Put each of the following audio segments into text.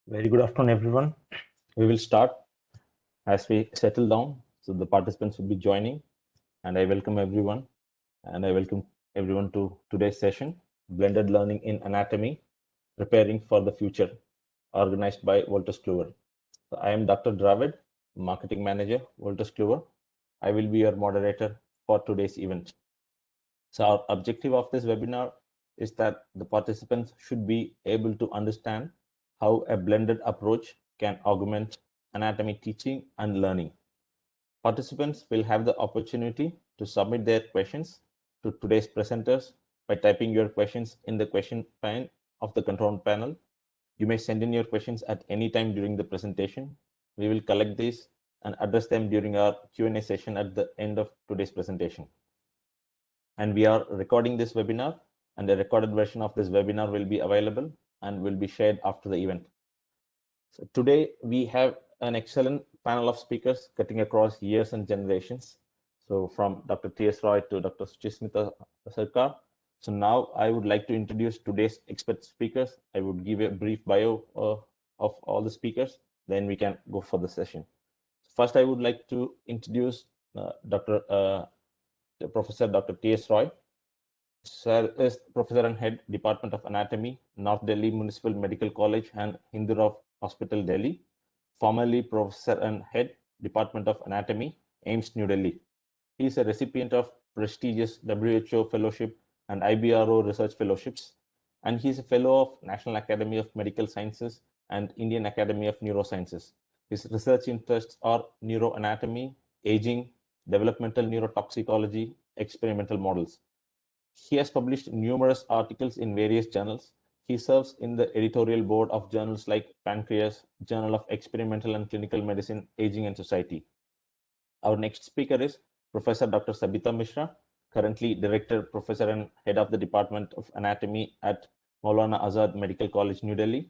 Very good afternoon, everyone. We will start as we settle down. So the participants will be joining, and I welcome everyone. And I welcome everyone to today's session, Blended Learning in Anatomy, Preparing for the Future, organized by Wolters Kluwer. So I am Dr. Dravid, Marketing Manager, Wolters Kluwer. I will be your moderator for today's event. So our objective of this webinar is that the participants should be able to understand how a blended approach can augment anatomy teaching and learning. Participants will have the opportunity to submit their questions to today's presenters by typing your questions in the question pane of the control panel. You may send in your questions at any time during the presentation. We will collect these and address them during our Q&A session at the end of today's presentation. And we are recording this webinar, and a recorded version of this webinar will be available and will be shared after the event. So today we have an excellent panel of speakers cutting across years and generations. So from Dr. T.S. Roy to Dr. Suchimita Sarkar. So now I would like to introduce today's expert speakers. I would give a brief bio of all the speakers, then we can go for the session. First, I would like to introduce Professor Dr. T.S. Roy. Sir is Professor and Head, Department of Anatomy, North Delhi Municipal Medical College and Hindurao Hospital, Delhi. Formerly Professor and Head, Department of Anatomy, AIIMS, New Delhi. He is a recipient of prestigious WHO Fellowship and IBRO Research Fellowships, and he is a Fellow of National Academy of Medical Sciences and Indian Academy of Neurosciences. His research interests are neuroanatomy, aging, developmental neurotoxicology, experimental models. He has published numerous articles in various journals. He serves in the editorial board of journals like Pancreas, Journal of Experimental and Clinical Medicine, Aging and Society. Our next speaker is Professor Dr. Sabita Mishra, currently Director, Professor and Head of the Department of Anatomy at Maulana Azad Medical College, New Delhi.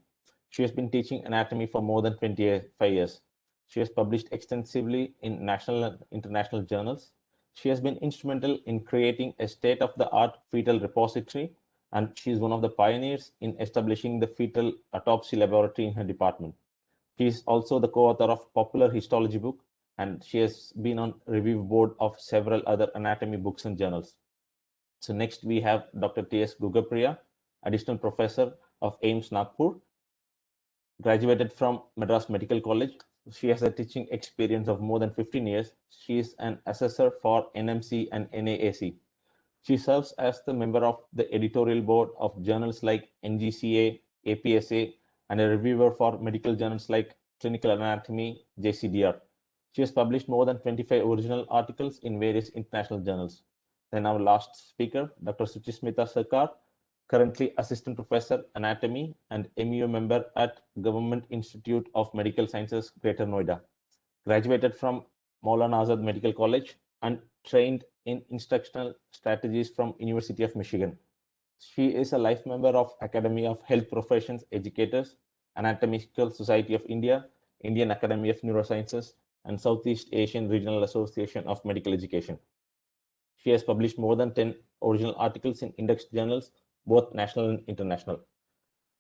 She has been teaching anatomy for more than 25 years. She has published extensively in national and international journals. She has been instrumental in creating a state-of-the-art fetal repository, and she is one of the pioneers in establishing the fetal autopsy laboratory in her department. She is also the co-author of popular histology book, and she has been on review board of several other anatomy books and journals. So next we have Dr. T.S. Gugapriya, Additional Professor of AIIMS Nagpur, graduated from Madras Medical College. She has a teaching experience of more than 15 years. She is an assessor for NMC and NAAC. She serves as the member of the editorial board of journals like NGCA, APSA, and a reviewer for medical journals like Clinical Anatomy, JCDR. She has published more than 25 original articles in various international journals. Then our last speaker, Dr. Suchimita Sarkar, currently Assistant Professor Anatomy and MUA member at Government Institute of Medical Sciences, Greater Noida. Graduated from Maulana Azad Medical College and trained in instructional strategies from University of Michigan. She is a life member of Academy of Health Professions Educators, Anatomical Society of India, Indian Academy of Neurosciences, and Southeast Asian Regional Association of Medical Education. She has published more than 10 original articles in index journals, both national and international.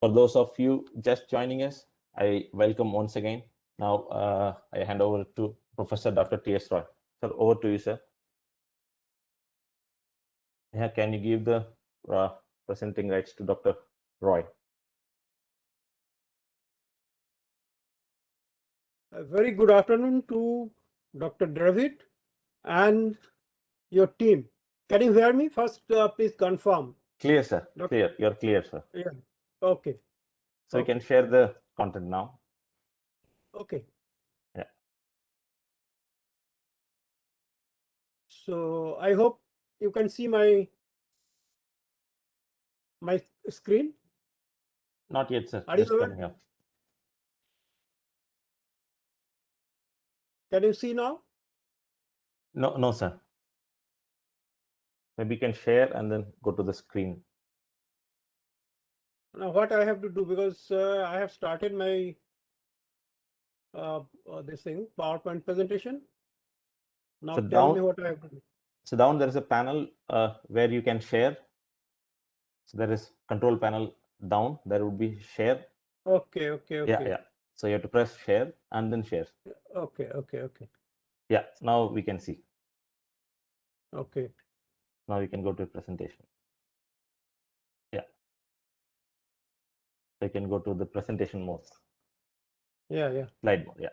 For those of you just joining us, I welcome once again. Now I hand over to Professor Dr. T.S. Roy. Sir, over to you, sir. Yeah, can you give the presenting rights to Dr. Roy? A very good afternoon to Dr. Dravid and your team. Can you hear me? First, please confirm. Clear, sir. Clear. You're clear, sir. Yeah. Okay. So you can share the content now. Okay. Yeah. So I hope you can see my screen. Not yet, sir. Are Just you coming up. Can you see now? No, sir. Maybe you can share and then go to the screen. Now, what I have to do, because I have started my this thing PowerPoint presentation. Now So tell me what I have to do. So down there is a panel where you can share. So there is control panel down. There would be share. Okay, okay, okay. Yeah. So you have to press share and then share. Okay, okay, okay. Yeah, now we can see. Okay. Now we can go to presentation. Yeah. So you can go to the presentation mode. Yeah, yeah. Slide mode. Yeah.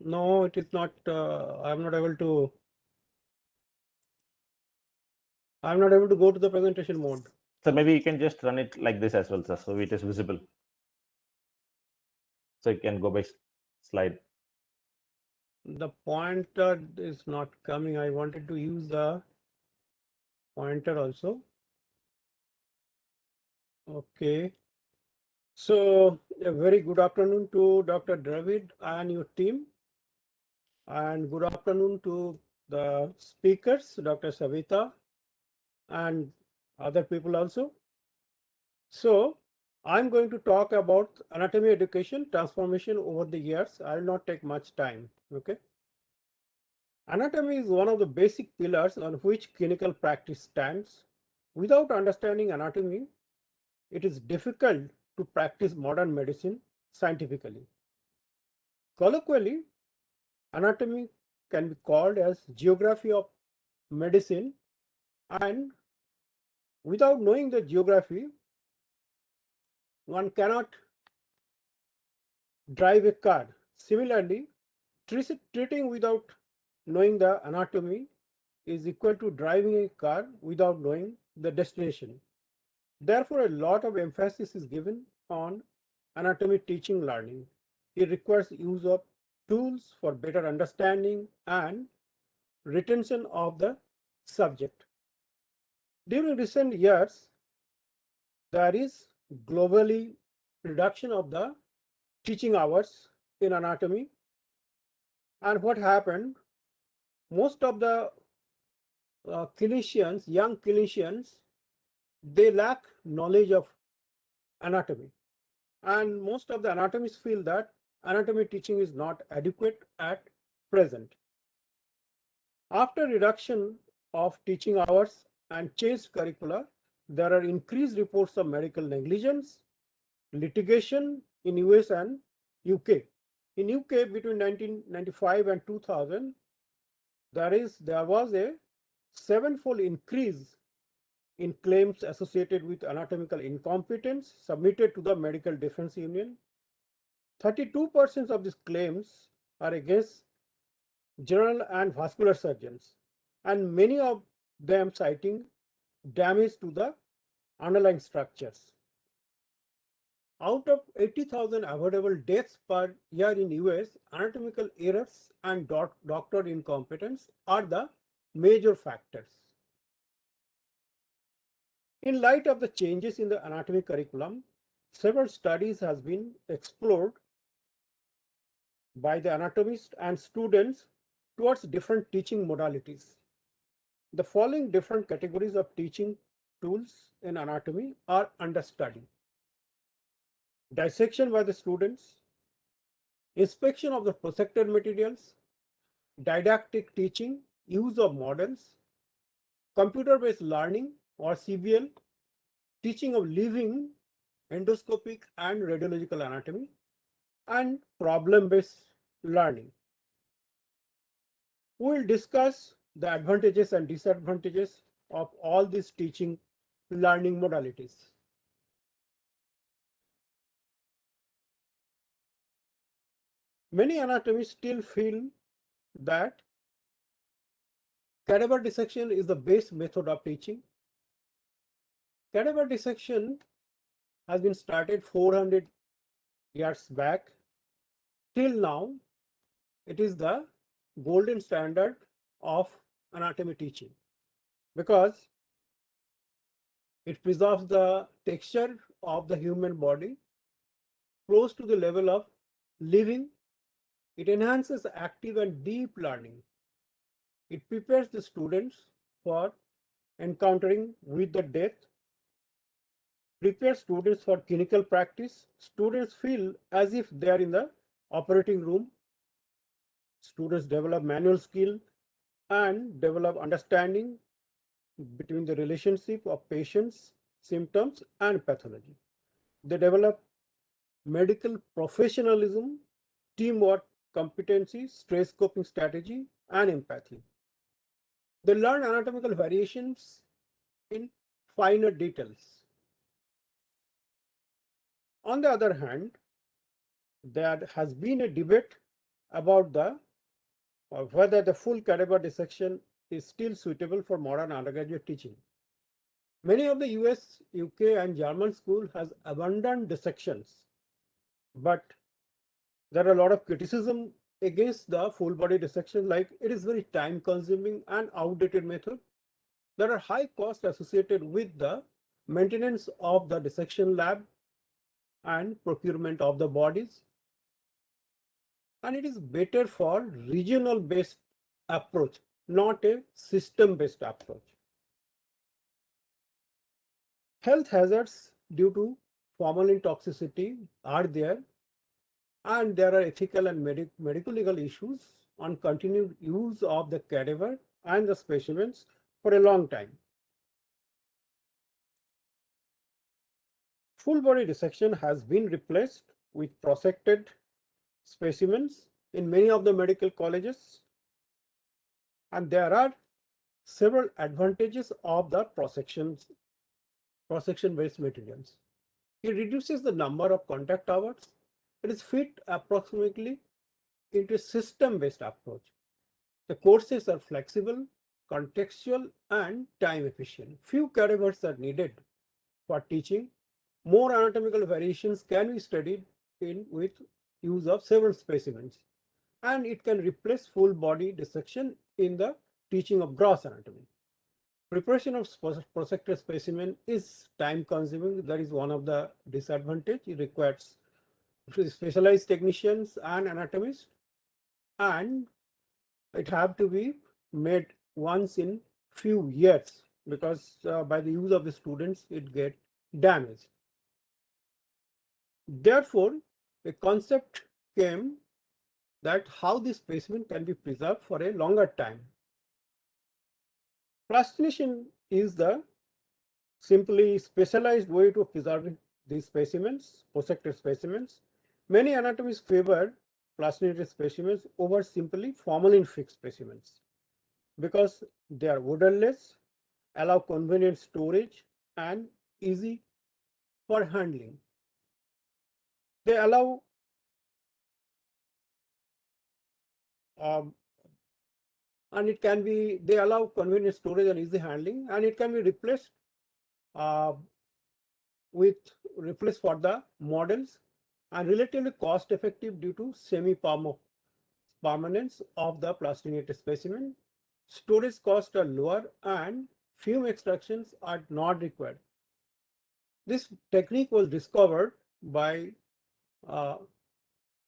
No, it is not. I'm not able to. I'm not able to go to the presentation mode. So maybe you can just run it like this as well, sir, so it is visible. So you can go by slide. The pointer is not coming. I wanted to use the pointer also. Okay. So a very good afternoon to Dr. Dravid and your team. And good afternoon to the speakers, Dr. Savita and other people also. So I'm going to talk about anatomy education transformation over the years. I will not take much time. Okay. Anatomy is one of the basic pillars on which clinical practice stands. Without understanding anatomy, it is difficult to practice modern medicine scientifically. Colloquially, anatomy can be called as geography of medicine, and without knowing the geography, one cannot drive a car. Similarly, treating without knowing the anatomy is equal to driving a car without knowing the destination. Therefore, a lot of emphasis is given on anatomy teaching learning. It requires use of tools for better understanding and retention of the subject. During recent years, there is globally reduction of the teaching hours in anatomy. And what happened, most of the clinicians, young clinicians, they lack knowledge of anatomy. And most of the anatomists feel that anatomy teaching is not adequate at present. After reduction of teaching hours and changed curricula, there are increased reports of medical negligence, litigation in US and UK. In UK between 1995 and 2000, there was a sevenfold increase in claims associated with anatomical incompetence submitted to the Medical Defense Union. 32% of these claims are against general and vascular surgeons, and many of them citing damage to the underlying structures. Out of 80,000 avoidable deaths per year in US, anatomical errors and doctor incompetence are the major factors. In light of the changes in the anatomy curriculum, several studies has been explored by the anatomists and students towards different teaching modalities. The following different categories of teaching tools in anatomy are under study: dissection by the students, inspection of the prosected materials, didactic teaching, use of models, computer-based learning or CBL, teaching of living, endoscopic and radiological anatomy, and problem-based learning. We will discuss the advantages and disadvantages of all these teaching learning modalities. Many anatomists still feel that cadaver dissection is the best method of teaching. Cadaver dissection has been started 400 years back. Till now, it is the golden standard of anatomy teaching because it preserves the texture of the human body close to the level of living. It enhances active and deep learning. It prepares the students for encountering with the death, prepares students for clinical practice. Students feel as if they are in the operating room. Students develop manual skill and develop understanding between the relationship of patients, symptoms, and pathology. They develop medical professionalism, teamwork competency, stress coping strategy, and empathy. They learn anatomical variations in finer details. On the other hand, there has been a debate about whether the full cadaver dissection is still suitable for modern undergraduate teaching. Many of the US, UK, and German schools has abandoned dissections, but there are a lot of criticism against the full body dissection, like it is very time consuming and outdated method. There are high costs associated with the maintenance of the dissection lab and procurement of the bodies. And it is better for regional based approach, not a system based approach. Health hazards due to formalin toxicity are there, and there are ethical and medical legal issues on continued use of the cadaver and the specimens for a long time. Full body dissection has been replaced with prosected specimens in many of the medical colleges, and there are several advantages of the prosection-based materials. It reduces the number of contact hours. It is fit approximately into a system-based approach. The courses are flexible, contextual, and time efficient. Few cadavers are needed for teaching. More anatomical variations can be studied with use of several specimens, and it can replace full body dissection in the teaching of gross anatomy. Preparation of prosected specimen is time consuming. That is one of the disadvantages. It requires specialized technicians and anatomists, and it have to be made once in few years, because by the use of the students it get damaged. Therefore, a concept came that how this specimen can be preserved for a longer time. Plastination is the simply specialized way to preserve these specimens, prosected specimens. Many anatomists favor plastinated specimens over simply formalin fixed specimens because they are odorless, allow convenient storage, and easy for handling. They allow and it can be, they allow convenient storage and easy handling, and it can be replaced for the models, and relatively cost effective due to semi-permanence of the plastinated specimen. Storage costs are lower and fume extractions are not required. This technique was discovered by von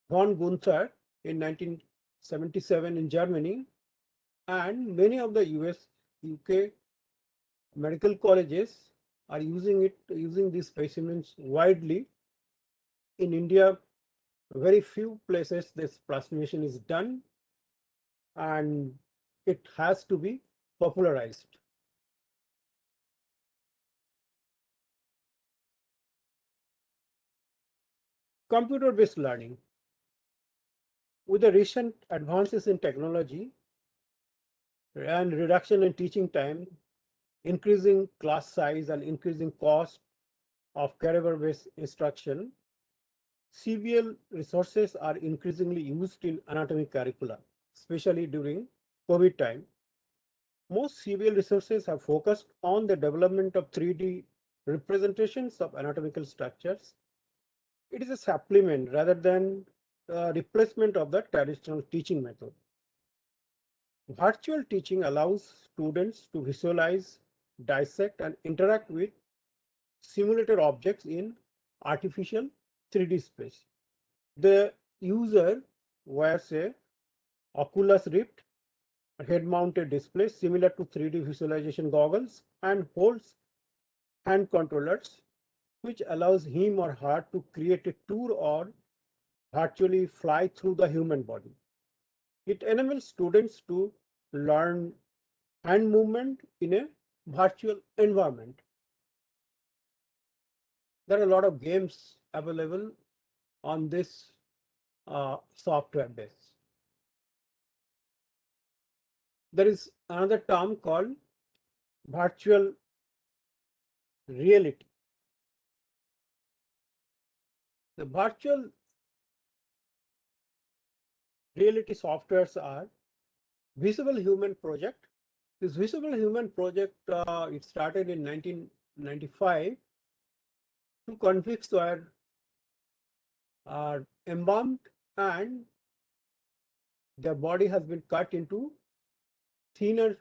Gunther in 1977 in Germany, and many of the US, UK medical colleges are using these specimens widely. In India, very few places this plastination is done, and it has to be popularized. Computer-based learning. With the recent advances in technology and reduction in teaching time, increasing class size and increasing cost of cadaver-based instruction, CBL resources are increasingly used in anatomy curricula, especially during COVID time. Most CBL resources have focused on the development of 3D representations of anatomical structures. It is a supplement rather than a replacement of the traditional teaching method. Virtual teaching allows students to visualize, dissect, and interact with simulated objects in artificial 3D space. The user wears a Oculus Rift, a head-mounted display similar to 3D visualization goggles, and holds hand controllers, which allows him or her to create a tour or virtually fly through the human body. It enables students to learn hand movement in a virtual environment. There are a lot of games available on this software base. There is another term called virtual reality. The virtual reality softwares are Visible Human Project. This Visible Human Project, it started in 1995. Two convicts were embalmed and their body has been cut into thinner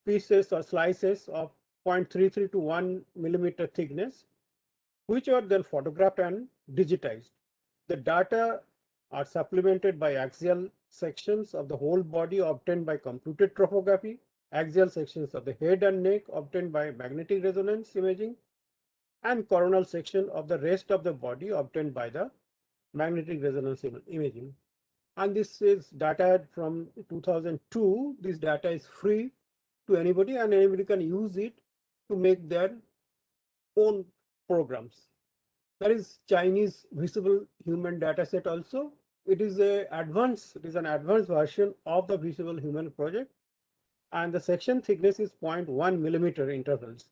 pieces or slices of 0.33 to 1 millimeter thickness, which are then photographed and digitized. The data are supplemented by axial sections of the whole body obtained by computed topography, axial sections of the head and neck obtained by magnetic resonance imaging, and coronal section of the rest of the body obtained by the magnetic resonance imaging. And this is data from 2002. This data is free to anybody and anybody can use it to make their own programs. There is Chinese Visible Human dataset also. It is an advanced version of the Visible Human project, and the section thickness is 0.1 millimeter intervals,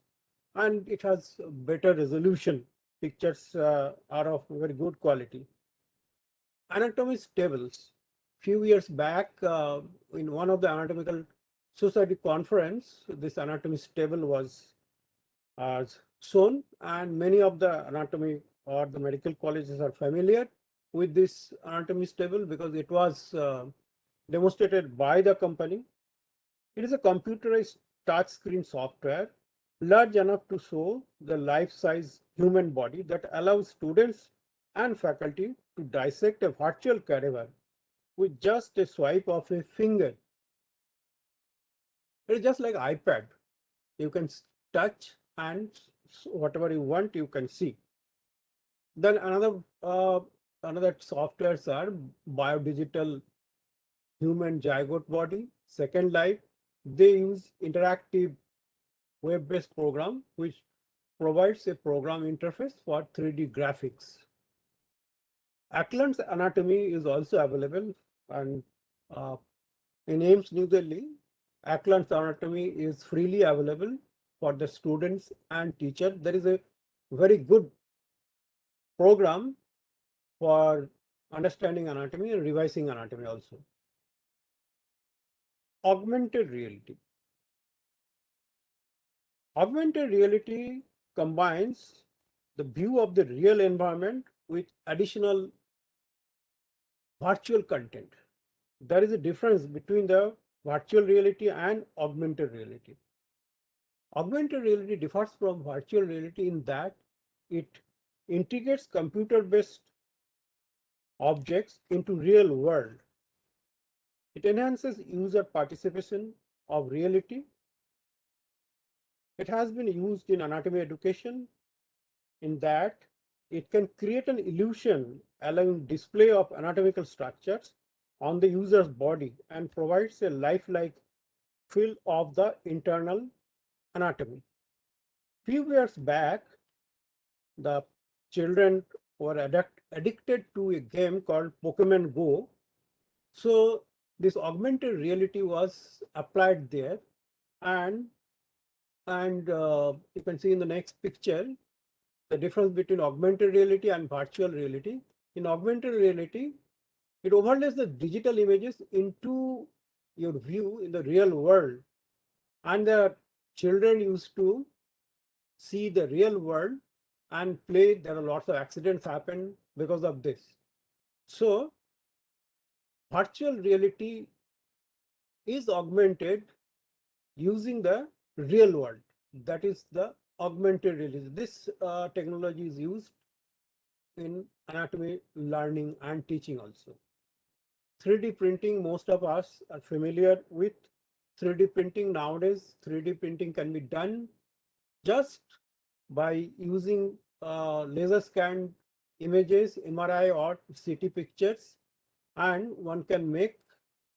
and it has better resolution. Pictures are of very good quality. Anatomist tables. Few years back, in one of the anatomical society conference, this anatomist table was shown, and many of the anatomy or the medical colleges are familiar with this anatomist table because it was demonstrated by the company. It is a computerized touchscreen software large enough to show the life-size human body that allows students and faculty to dissect a virtual cadaver with just a swipe of a finger. It is just like iPad. You can touch and whatever you want you can see. Then another softwares are biodigital human zygote body, Second Life. They use interactive web-based program which provides a program interface for 3D graphics. Ackland's anatomy is also available, and in AIIMS New Delhi, Ackland's anatomy is freely available for the students and teachers. There is a very good program for understanding anatomy and revising anatomy also. Augmented reality. Augmented reality combines the view of the real environment with additional virtual content. There is a difference between the virtual reality and augmented reality. Augmented reality differs from virtual reality in that it integrates computer-based objects into real world. It enhances user participation of reality. It has been used in anatomy education in that it can create an illusion allowing display of anatomical structures on the user's body and provides a lifelike feel of the internal anatomy. Few years back, the children were addicted to a game called Pokemon Go. So this augmented reality was applied there, and you can see in the next picture the difference between augmented reality and virtual reality. In augmented reality, it overlays the digital images into your view in the real world, and the children used to see the real world and play. There are lots of accidents happen because of this. So virtual reality is augmented using the real world. That is the augmented reality. This technology is used in anatomy learning and teaching also. 3D printing, most of us are familiar with 3D printing nowadays. 3D printing can be done just by using laser scanned images, MRI or CT pictures, and one can make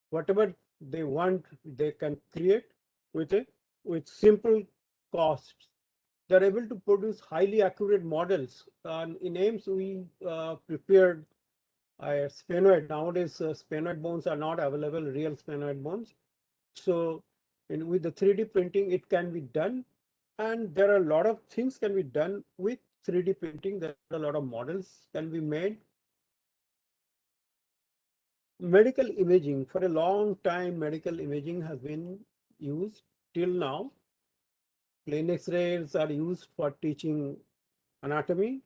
whatever they want, they can create with simple costs. They're able to produce highly accurate models. And in AIIMS, we prepared sphenoid. Nowadays, sphenoid bones are not available, real sphenoid bones. So with the 3D printing, it can be done. And there are a lot of things can be done with 3D printing. There are a lot of models can be made. Medical imaging, for a long time, medical imaging has been used till now. Plain X-rays are used for teaching anatomy.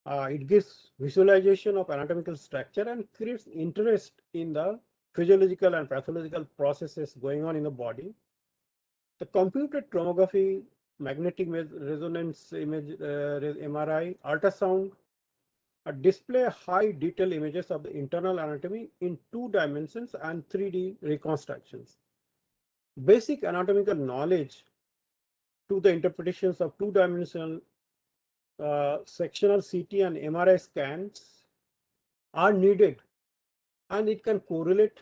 It gives visualization of anatomical structure and creates interest in the physiological and pathological processes going on in the body. The computed tomography, magnetic resonance image, MRI, ultrasound display high detail images of the internal anatomy in 2 dimensions and 3D reconstructions. Basic anatomical knowledge to the interpretations of 2-dimensional sectional CT and MRI scans are needed, and it can correlate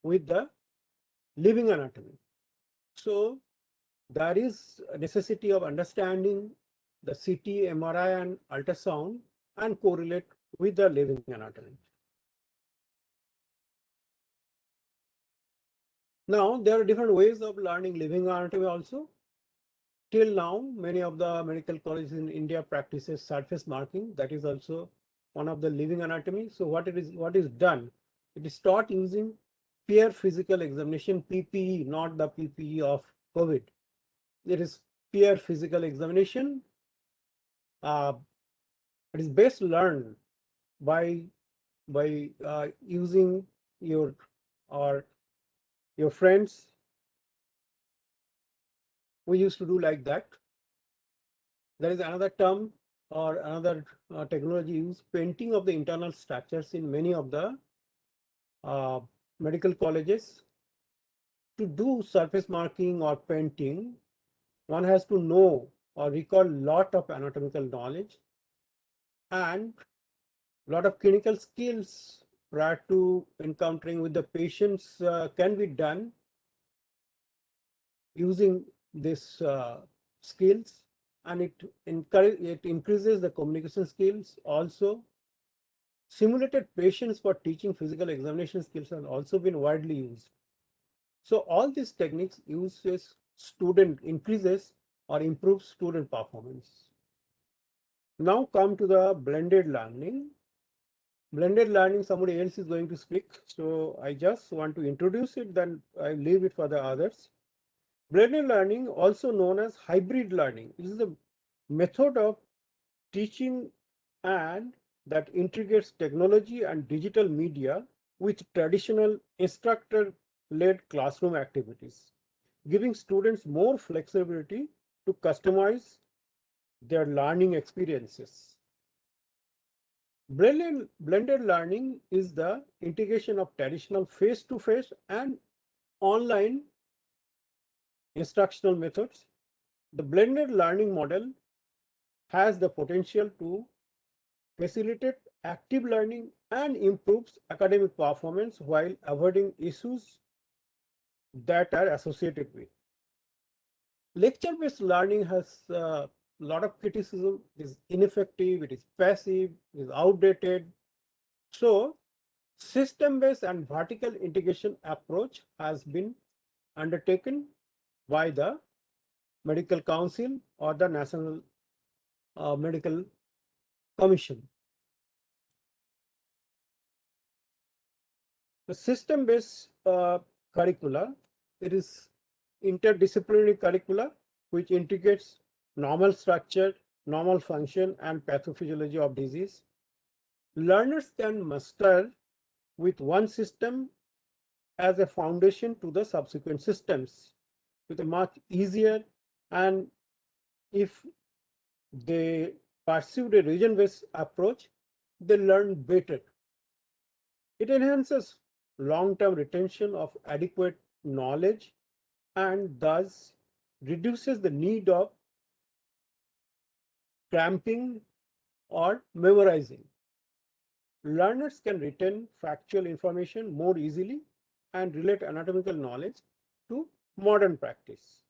with the living anatomy. So there is a necessity of understanding the CT, MRI, and ultrasound and correlate with the living anatomy. Now, there are different ways of learning living anatomy also. Till now, many of the medical colleges in India practices surface marking. That is also one of the living anatomy. So what is done? It is taught using peer physical examination, PPE, not the PPE of COVID. It is peer physical examination. It is best learned by using your friends. We used to do like that. There is another term or another technology used, painting of the internal structures in many of the medical colleges. To do surface marking or painting, one has to know or recall a lot of anatomical knowledge and a lot of clinical skills prior to encountering with the patients can be done using this skills, and it increases the communication skills. Also, simulated patients for teaching physical examination skills have also been widely used. So all these techniques increases or improves student performance. Now come to the blended learning. Blended learning, somebody else is going to speak. So I just want to introduce it, then I leave it for the others. Blended learning, also known as hybrid learning, is the method of teaching and that integrates technology and digital media with traditional instructor-led classroom activities, giving students more flexibility to customize their learning experiences. Blended learning is the integration of traditional face-to-face and online instructional methods. The blended learning model has the potential to facilitate active learning and improves academic performance while avoiding issues that are associated with. Lecture-based learning has a lot of criticism. It is ineffective, it is passive, it is outdated. So system-based and vertical integration approach has been undertaken by the Medical Council or the National Medical Commission. The system-based curricula, it is interdisciplinary curricula which integrates normal structure, normal function, and pathophysiology of disease. Learners can master with one system as a foundation to the subsequent systems with a much easier, and if they pursued a region-based approach, they learn better. It enhances long-term retention of adequate knowledge and thus reduces the need of cramping or memorizing. Learners can retain factual information more easily and relate anatomical knowledge to modern practice.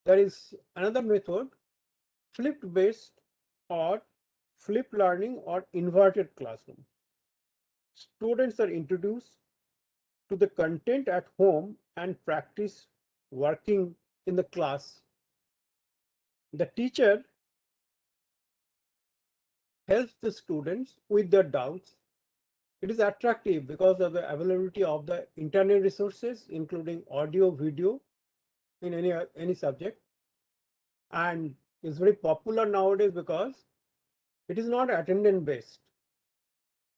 There is another method, flipped based or flipped learning or inverted classroom. Students are introduced to the content at home and practice working in the class. The teacher helps the students with their doubts. It is attractive because of the availability of the internet resources, including audio, video in any subject, and is very popular nowadays because it is not attendance based,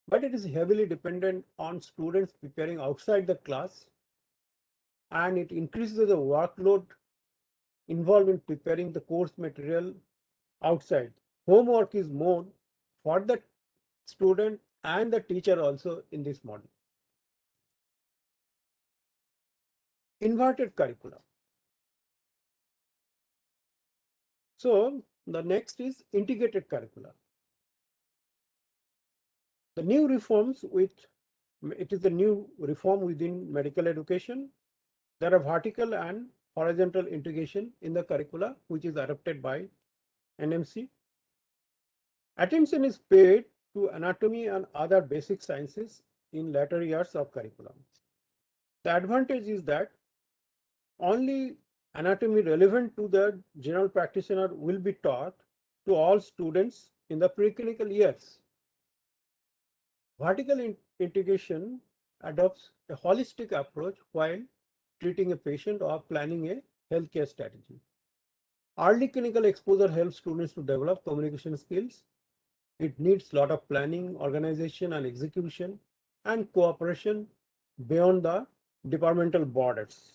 but it is heavily dependent on students preparing outside the class, and it increases the workload involved in preparing the course material outside. Homework is more for the student and the teacher also in this model. Inverted curricula. So the next is integrated curricula. The new reforms it is the new reform within medical education. There are vertical and horizontal integration in the curricula, which is adopted by NMC. Attention is paid to anatomy and other basic sciences in later years of curriculum. The advantage is that only anatomy relevant to the general practitioner will be taught to all students in the preclinical years. Vertical integration adopts a holistic approach while treating a patient or planning a healthcare strategy. Early clinical exposure helps students to develop communication skills. It needs a lot of planning, organization, and execution, and cooperation beyond the departmental borders.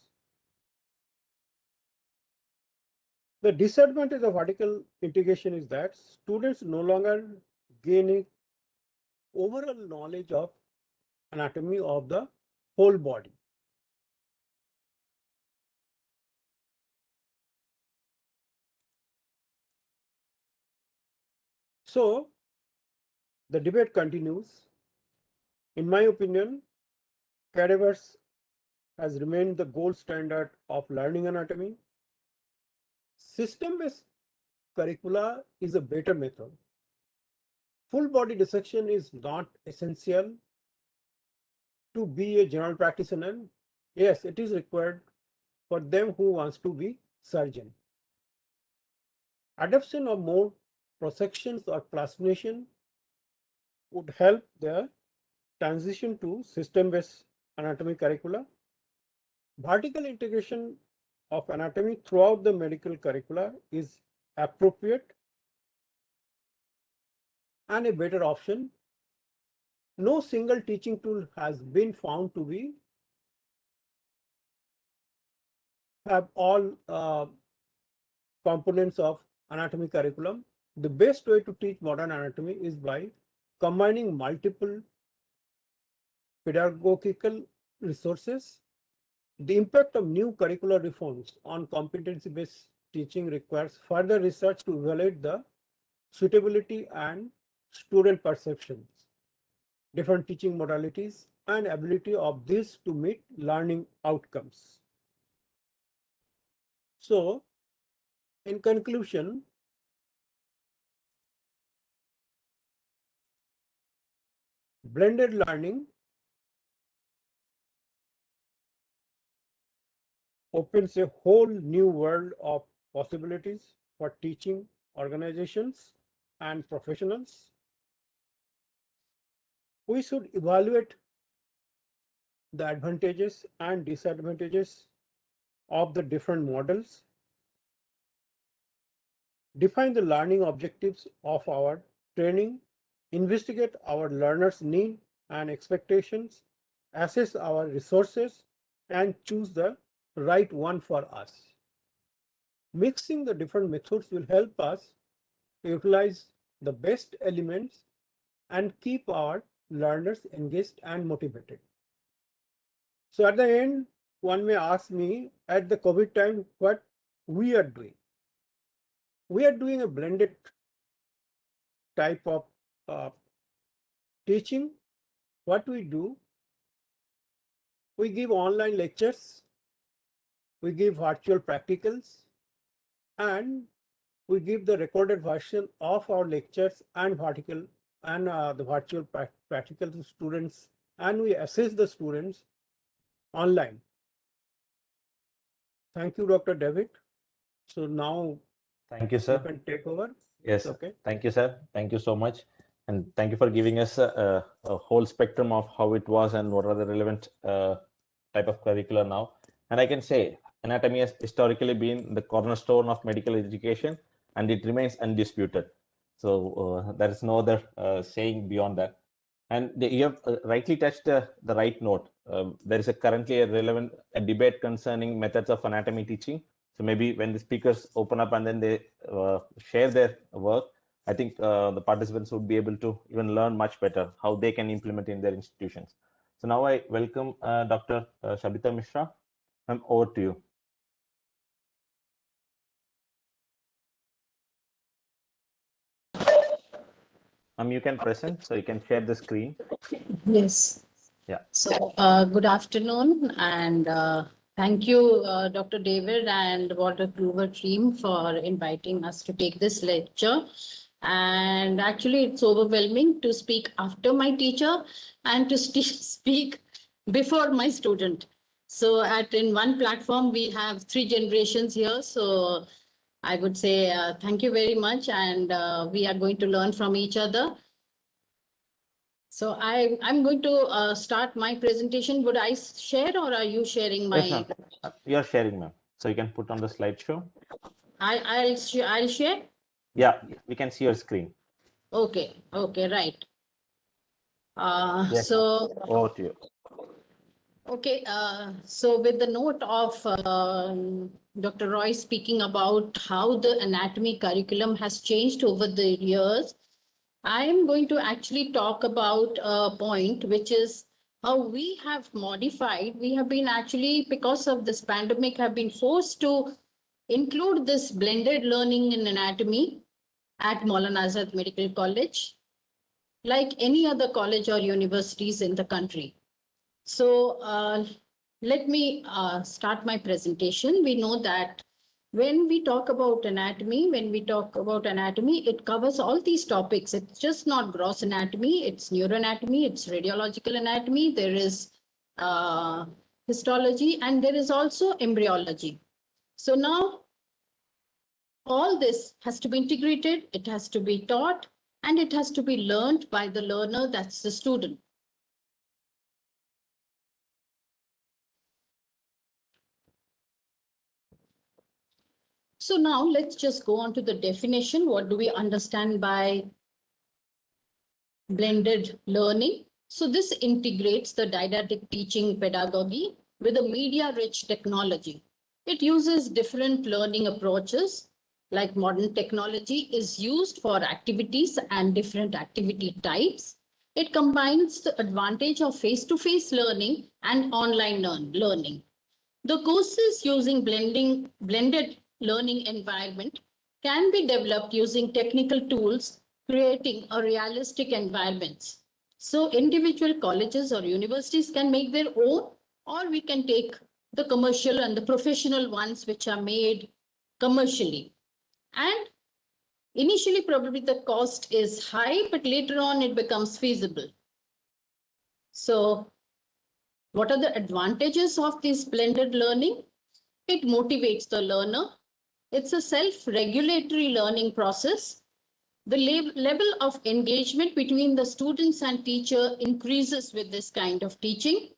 The disadvantage of vertical integration is that students no longer gain a overall knowledge of anatomy of the whole body. So the debate continues. In my opinion, Cadaverse has remained the gold standard of learning anatomy. System-based curricula is a better method. Full body dissection is not essential to be a general practitioner. Yes, it is required for them who wants to be surgeon. Adoption of more prosections or plastination would help the transition to system-based anatomy curricula. Vertical integration of anatomy throughout the medical curricula is appropriate and a better option. No single teaching tool has been found to be have all components of anatomy curriculum. The best way to teach modern anatomy is by combining multiple pedagogical resources. The impact of new curricular reforms on competency-based teaching requires further research to evaluate the suitability and student perceptions, different teaching modalities, and ability of this to meet learning outcomes. So, in conclusion, blended learning opens a whole new world of possibilities for teaching organizations and professionals. We should evaluate the advantages and disadvantages of the different models, define the learning objectives of our training, investigate our learners' needs and expectations, assess our resources, and choose the right one for us. Mixing the different methods will help us utilize the best elements and keep our learners engaged and motivated. So at the end, one may ask me at the COVID time what we are doing. We are doing a blended type of teaching. What we do, We give online lectures, we give virtual practicals, and we give the recorded version of our lectures and the virtual practical to students, and we assess the students online. Thank you, Dr. David. So now Thank you, you sir. can take over. Yes. Okay. Thank you, sir. Thank you so much. And thank you for giving us a whole spectrum of how it was and what are the relevant type of curricula now. And I can say anatomy has historically been the cornerstone of medical education, and it remains undisputed. So there is no other saying beyond that. And you have rightly touched the right note. There is currently a relevant debate concerning methods of anatomy teaching. So maybe when the speakers open up and then they share their work, I think the participants would be able to even learn much better how they can implement in their institutions. So now I welcome Dr. Shabita Mishra. I'm over to you. You can present, so you can share the screen. Yes. Yeah. So good afternoon, and thank you, Dr. David and Walter Kluwer team for inviting us to take this lecture. And actually, it's overwhelming to speak after my teacher and to speak before my student. So in one platform, we have 3 generations here. So I would say thank you very much, and we are going to learn from each other. So I'm going to start my presentation. Would I share or are you sharing my? Yes, ma'am. You're sharing, ma'am. So you can put on the slideshow. I'll share. Yeah, we can see your screen. Okay, right. Yes, So over to you. Okay, so with the note of Dr. Roy speaking about how the anatomy curriculum has changed over the years, I am going to actually talk about a point, which is how we have modified. We have been actually, because of this pandemic, have been forced to include this blended learning in anatomy at Maulana Azad Medical College, like any other college or universities in the country. So let me start my presentation. We know that when we talk about anatomy, it covers all these topics. It's just not gross anatomy, it's neuroanatomy, it's radiological anatomy, there is histology, and there is also embryology. So now all this has to be integrated, it has to be taught, and it has to be learned by the learner, that's the student. So now let's just go on to the definition. What do we understand by blended learning? So this integrates the didactic teaching pedagogy with a media-rich technology. It uses different learning approaches, like modern technology is used for activities and different activity types. It combines the advantage of face-to-face learning and online learning. The courses using blended learning environment can be developed using technical tools, creating a realistic environments. So individual colleges or universities can make their own, or we can take the commercial and the professional ones which are made commercially. And initially, probably the cost is high, but later on it becomes feasible. So what are the advantages of this blended learning? It motivates the learner. It's a self-regulatory learning process. The level of engagement between the students and teacher increases with this kind of teaching.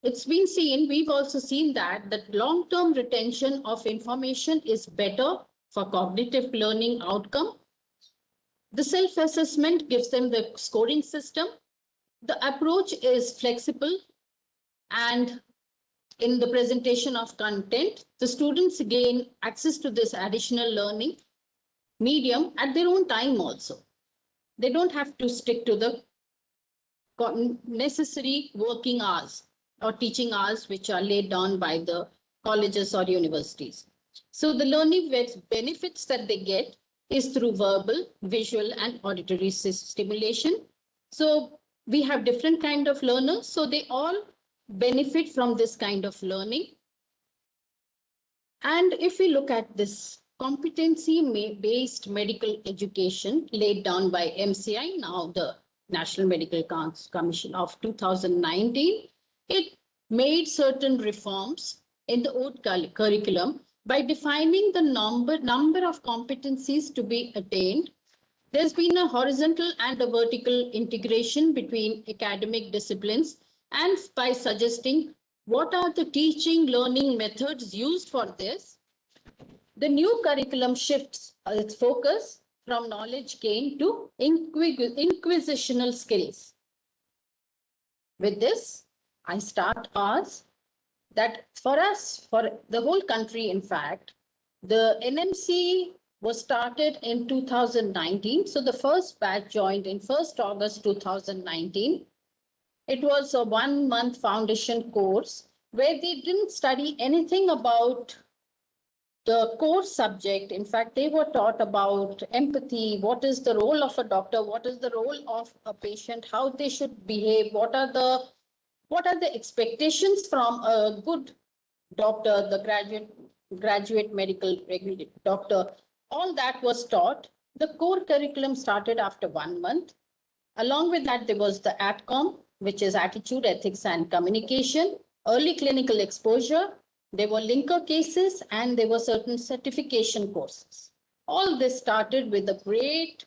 It's been seen, we've also seen that long-term retention of information is better for cognitive learning outcome. The self-assessment gives them the scoring system. The approach is flexible, and in the presentation of content, the students gain access to this additional learning medium at their own time also. They don't have to stick to the necessary working hours or teaching hours which are laid down by the colleges or universities. So the learning benefits that they get is through verbal, visual, and auditory stimulation. So we have different kind of learners. So they all benefit from this kind of learning. And if we look at this competency-based medical education laid down by MCI, now the National Medical Commission of 2019, it made certain reforms in the old curriculum by defining the number of competencies to be attained. There's been a horizontal and a vertical integration between academic disciplines, and by suggesting what are the teaching learning methods used for this, the new curriculum shifts its focus from knowledge gain to inquisitional skills. With this, I start as that for us, for the whole country, in fact, the NMC was started in 2019. So the first batch joined in 1st August 2019. It was a 1-month foundation course where they didn't study anything about the core subject. In fact, they were taught about empathy, what is the role of a doctor, what is the role of a patient, how they should behave, what are the expectations from a good doctor, the graduate medical doctor. All that was taught. The core curriculum started after 1 month. Along with that, there was the ATCOM, which is Attitude, Ethics and Communication, early clinical exposure. There were linker cases, and there were certain certification courses. All this started with the great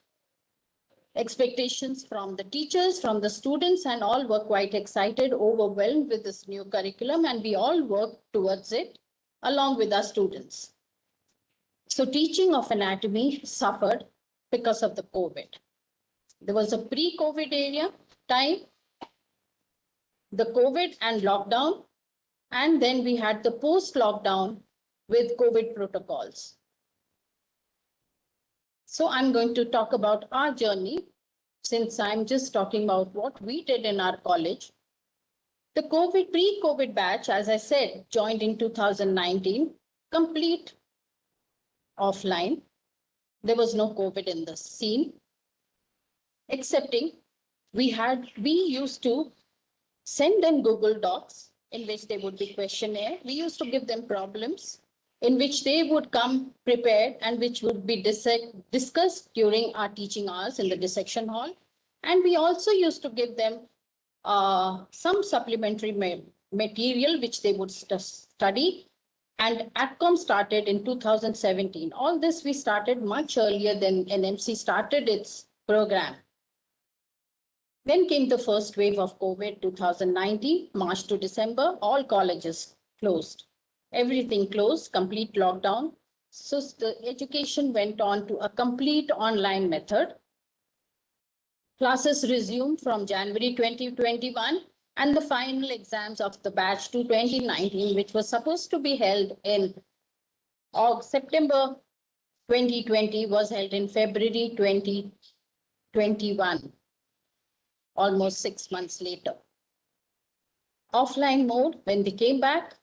expectations from the teachers, from the students, and all were quite excited, overwhelmed with this new curriculum, and we all worked towards it along with our students. So teaching of anatomy suffered because of the COVID. There was a pre-COVID time, the COVID and lockdown, and then we had the post-lockdown with COVID protocols. So I'm going to talk about our journey, since I'm just talking about what we did in our college. The pre-COVID batch, as I said, joined in 2019, complete offline. There was no COVID in the scene, excepting we used to send them Google Docs in which there would be questionnaire. We used to give them problems in which they would come prepared and which would be discussed during our teaching hours in the dissection hall. And we also used to give them some supplementary material which they would study. And ATCOM started in 2017. All this we started much earlier than NMC started its program. Then came the first wave of COVID, 2019, March to December, all colleges closed. Everything closed, complete lockdown. So the education went on to a complete online method. Classes resumed from January 2021, and the final exams of the batch to 2019, which was supposed to be held in September 2020, was held in February 2021. Almost 6 months later. Offline mode, when they came back,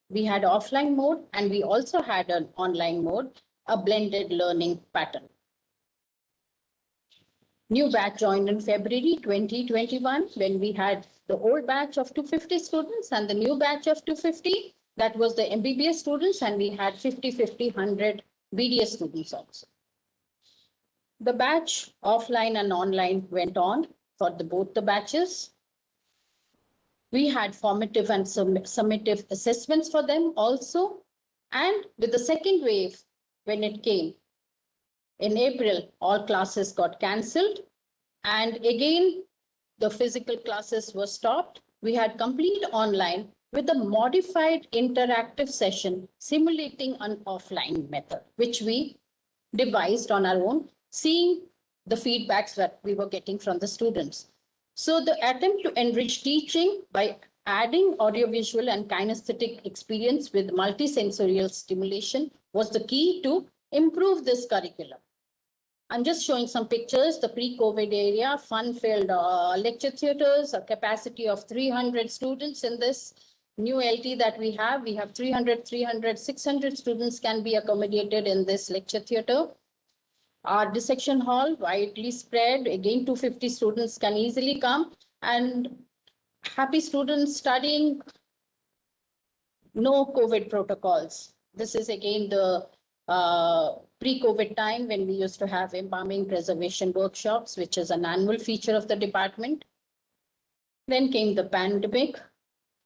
we had offline mode, and we also had an online mode, a blended learning pattern. New batch joined in February 2021, when we had the old batch of 250 students and the new batch of 250. That was the MBBS students, and we had 50, 100 BDS students also. The batch offline and online went on for both the batches. We had formative and summative assessments for them also. And with the second wave, when it came in April, all classes got cancelled. And again, the physical classes were stopped. We had complete online with a modified interactive session simulating an offline method, which we devised on our own, seeing the feedbacks that we were getting from the students. So the attempt to enrich teaching by adding audiovisual and kinesthetic experience with multisensorial stimulation was the key to improve this curriculum. I'm just showing some pictures. The pre-COVID area, fun-filled lecture theaters, a capacity of 300 students in this new LT that we have. We have 300, 600 students can be accommodated in this lecture theater. Our dissection hall, widely spread, again 250 students can easily come, and happy students studying, no COVID protocols. This is again the pre-COVID time when we used to have embalming preservation workshops, which is an annual feature of the department. Then came the pandemic,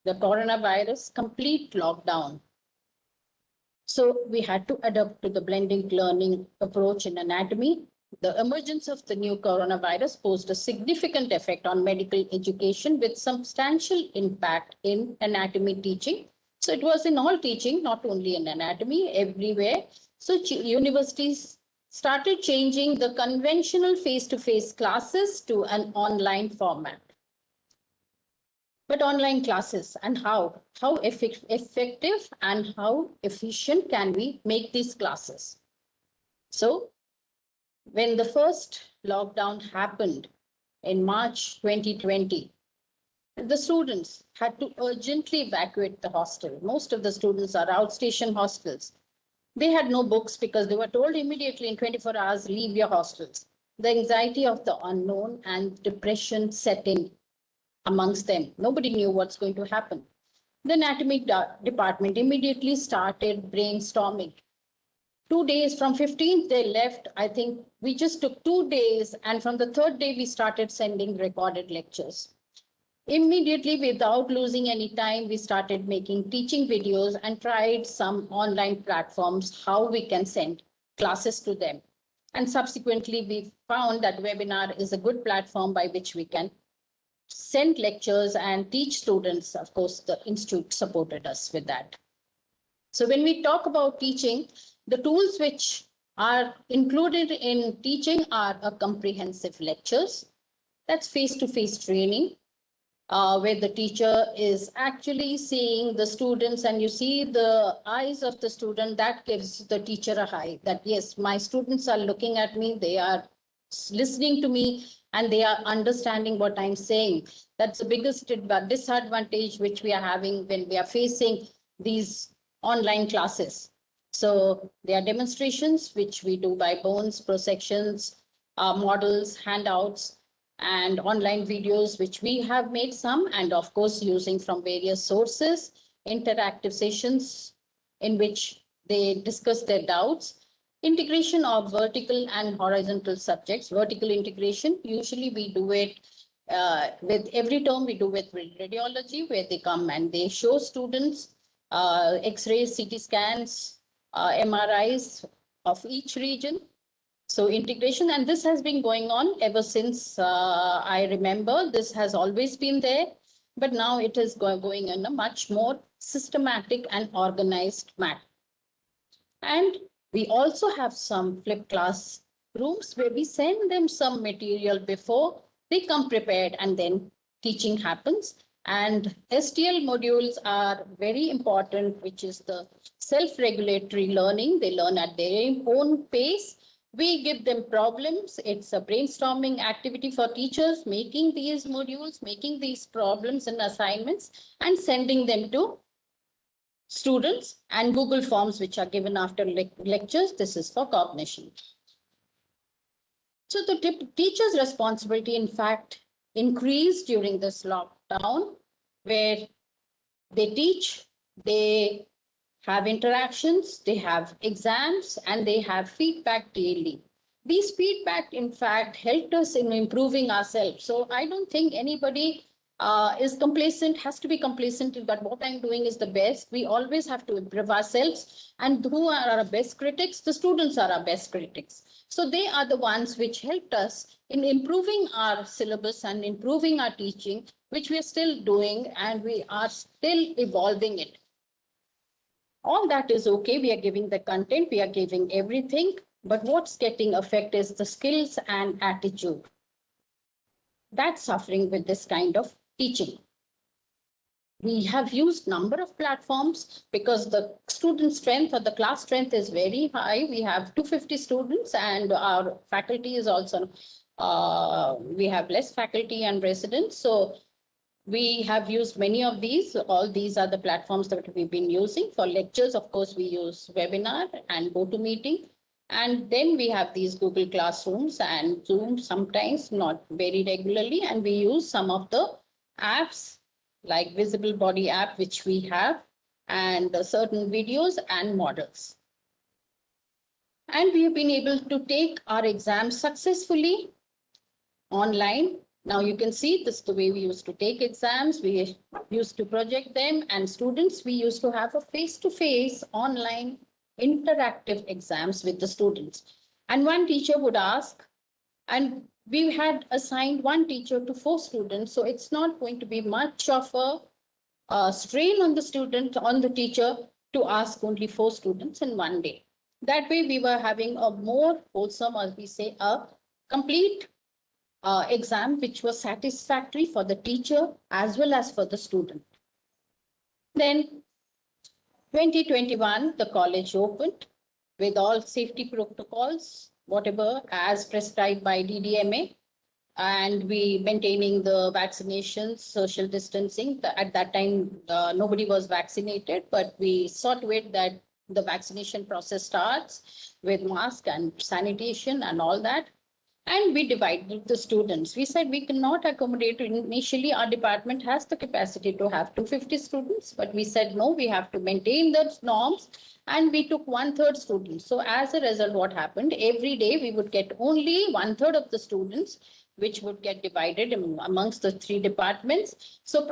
the coronavirus, complete lockdown. So we had to adapt to the blended learning approach in anatomy. The emergence of the new coronavirus posed a significant effect on medical education with substantial impact in anatomy teaching. So it was in all teaching, not only in anatomy, everywhere. So universities started changing the conventional face-to-face classes to an online format. But online classes and how effective and how efficient can we make these classes? So when the first lockdown happened in March 2020, the students had to urgently evacuate the hostel. Most of the students are outstation hostels. They had no books because they were told immediately in 24 hours, leave your hostels. The anxiety of the unknown and depression set in amongst them. Nobody knew what's going to happen. The anatomy department immediately started brainstorming. 2 days from 15th, they left. I think we just took 2 days. And from the third day, we started sending recorded lectures. Immediately, without losing any time, we started making teaching videos and tried some online platforms, how we can send classes to them. And subsequently, we found that webinar is a good platform by which we can send lectures and teach students. Of course, the institute supported us with that. So when we talk about teaching, the tools which are included in teaching are a comprehensive lectures. That's face-to-face training, where the teacher is actually seeing the students and you see the eyes of the student. That gives the teacher a high that, yes, my students are looking at me, they are listening to me, and they are understanding what I'm saying. That's the biggest disadvantage which we are having when we are facing these online classes. So there are demonstrations which we do by bones, prosections, models, handouts, and online videos, which we have made some, and of course, using from various sources, interactive sessions in which they discuss their doubts. Integration of vertical and horizontal subjects. Vertical integration, usually we do it with every term, we do it with radiology, where they come and they show students X-rays, CT scans, MRIs of each region. So integration, and this has been going on ever since I remember. This has always been there, but now it is going in a much more systematic and organized manner. And we also have some flipped class rooms where we send them some material before they come prepared, and then teaching happens. And STL modules are very important, which is the self-regulatory learning. They learn at their own pace. We give them problems. It's a brainstorming activity for teachers, making these modules, making these problems and assignments, and sending them to students, and Google Forms, which are given after lectures. This is for cognition. So the teacher's responsibility, in fact, increased during this lockdown, where they teach, they have interactions, they have exams, and they have feedback daily. These feedback, in fact, helped us in improving ourselves. So I don't think anybody is complacent, has to be complacent, but what I'm doing is the best. We always have to improve ourselves. And who are our best critics? The students are our best critics. So they are the ones which helped us in improving our syllabus and improving our teaching, which we are still doing, and we are still evolving it. All that is okay. We are giving the content, we are giving everything, but what's getting affected is the skills and attitude. That's suffering with this kind of teaching. We have used number of platforms because the student strength or the class strength is very high. We have 250 students, and our faculty is also, we have less faculty and residents. So we have used many of these. All these are the platforms that we've been using. For lectures, of course, we use webinar and GoToMeeting. And then we have these Google Classrooms and Zoom sometimes, not very regularly. And we use some of the apps like Visible Body app, which we have, and certain videos and models. And we have been able to take our exams successfully online. Now you can see this is the way we used to take exams. We used to project them, and students, we used to have a face-to-face online interactive exams with the students. And one teacher would ask, and we had assigned one teacher to 4 students, so it's not going to be much of a strain on the student, on the teacher, to ask only 4 students in one day. That way we were having a more wholesome, or we say a complete exam, which was satisfactory for the teacher as well as for the student. Then 2021, the college opened with all safety protocols, whatever as prescribed by DDMA, and we maintaining the vaccinations, social distancing. At that time, nobody was vaccinated, but we saw to it that the vaccination process starts with mask and sanitation and all that. And we divided the students. We said we cannot accommodate. Initially, our department has the capacity to have 250 students, but we said no, we have to maintain the norms, and we took 1/3 students. So as a result, what happened? Every day we would get only 1/3 of the students, which would get divided amongst the 3 departments. So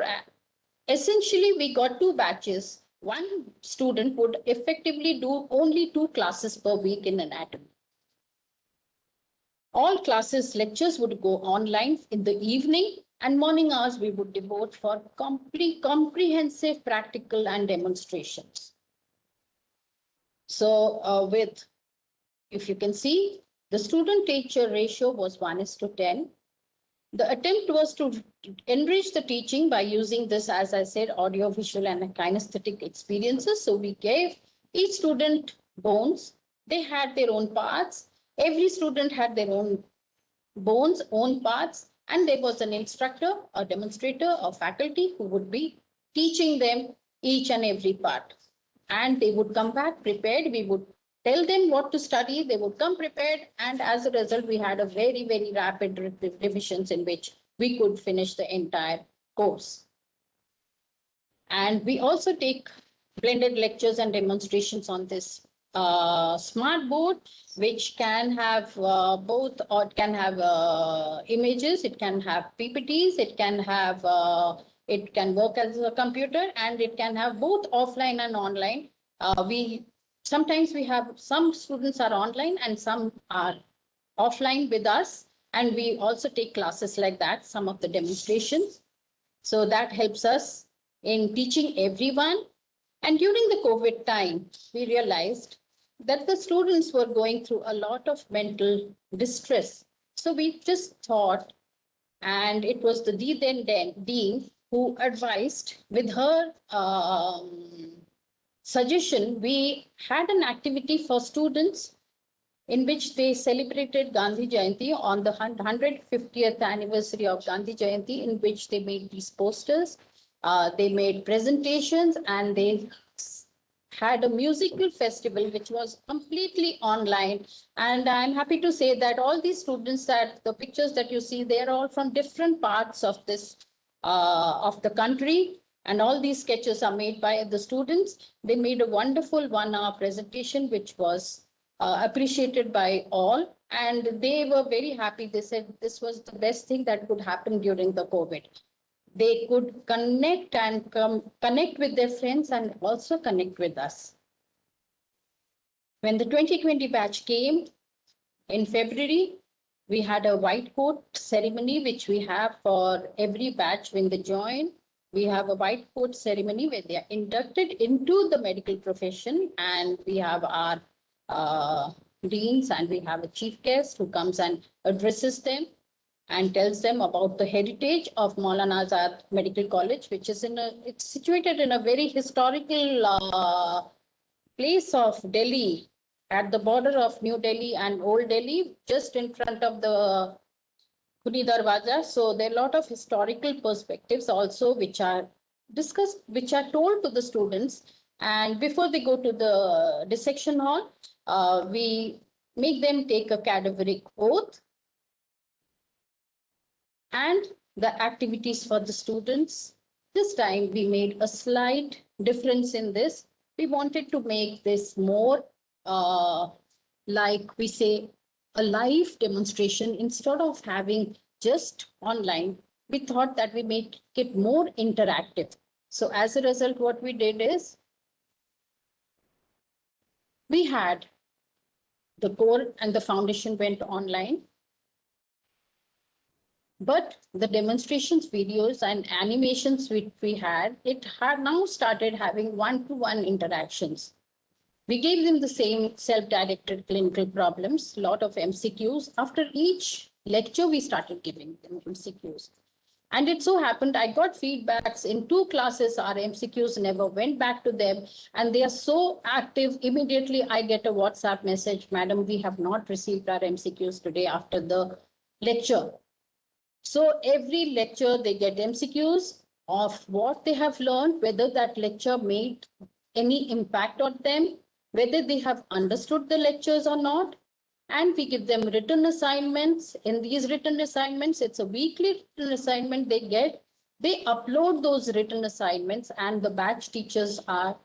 essentially, we got 2 batches. One student would effectively do only 2 classes per week in anatomy. All classes, lectures would go online in the evening, and morning hours we would devote for comprehensive practical and demonstrations. So if you can see, the student-teacher ratio was 1:10. The attempt was to enrich the teaching by using this, as I said, audio, visual, and kinesthetic experiences. So we gave each student bones. They had their own parts. Every student had their own bones, own parts, and there was an instructor, a demonstrator, a faculty who would be teaching them each and every part. And they would come back prepared. We would tell them what to study. They would come prepared. And as a result, we had a very, very rapid revisions in which we could finish the entire course. And we also take blended lectures and demonstrations on this smart board, which can have both, or it can have images, it can have PPTs, it can have, it can work as a computer, and it can have both offline and online. Sometimes we have some students are online and some are offline with us, and we also take classes like that, some of the demonstrations. So that helps us in teaching everyone. And during the COVID time, we realized that the students were going through a lot of mental distress. So we just thought, and it was the dean who advised with her suggestion, we had an activity for students in which they celebrated Gandhi Jayanti on the 150th anniversary of Gandhi Jayanti, in which they made these posters, they made presentations, and they had a musical festival which was completely online. And I'm happy to say that all these students, that the pictures that you see, they're all from different parts of this of the country, and all these sketches are made by the students. They made a wonderful 1-hour presentation which was appreciated by all, and they were very happy. They said this was the best thing that could happen during the COVID. They could connect and connect with their friends and also connect with us. When the 2020 batch came in February, we had a white coat ceremony, which we have for every batch when they join. We have a white coat ceremony where they are inducted into the medical profession, and we have our deans, and we have a chief guest who comes and addresses them and tells them about the heritage of Maulana Azad Medical College, which is it's situated in a very historical place of Delhi, at the border of New Delhi and Old Delhi, just in front of the Kuni Darwaja. So there are a lot of historical perspectives also which are discussed, which are told to the students. And before they go to the dissection hall, we make them take a cadaveric oath. And the activities for the students This time we made a slight difference in this. We wanted to make this more like we say a live demonstration instead of having just online. We thought that we make it more interactive. So as a result, what we did is we had the core and the foundation went online. But the demonstrations, videos, and animations which we had, it had now started having one-to-one interactions. We gave them the same self-directed clinical problems, lot of MCQs. After each lecture, we started giving them MCQs. And it so happened, I got feedbacks in 2 classes, our MCQs never went back to them. And they are so active, immediately I get a WhatsApp message, Madam, we have not received our MCQs today after the lecture. So every lecture they get MCQs of what they have learned, whether that lecture made any impact on them, whether they have understood the lectures or not. And we give them written assignments. In these written assignments, it's a weekly written assignment they get. They upload those written assignments and the batch teachers are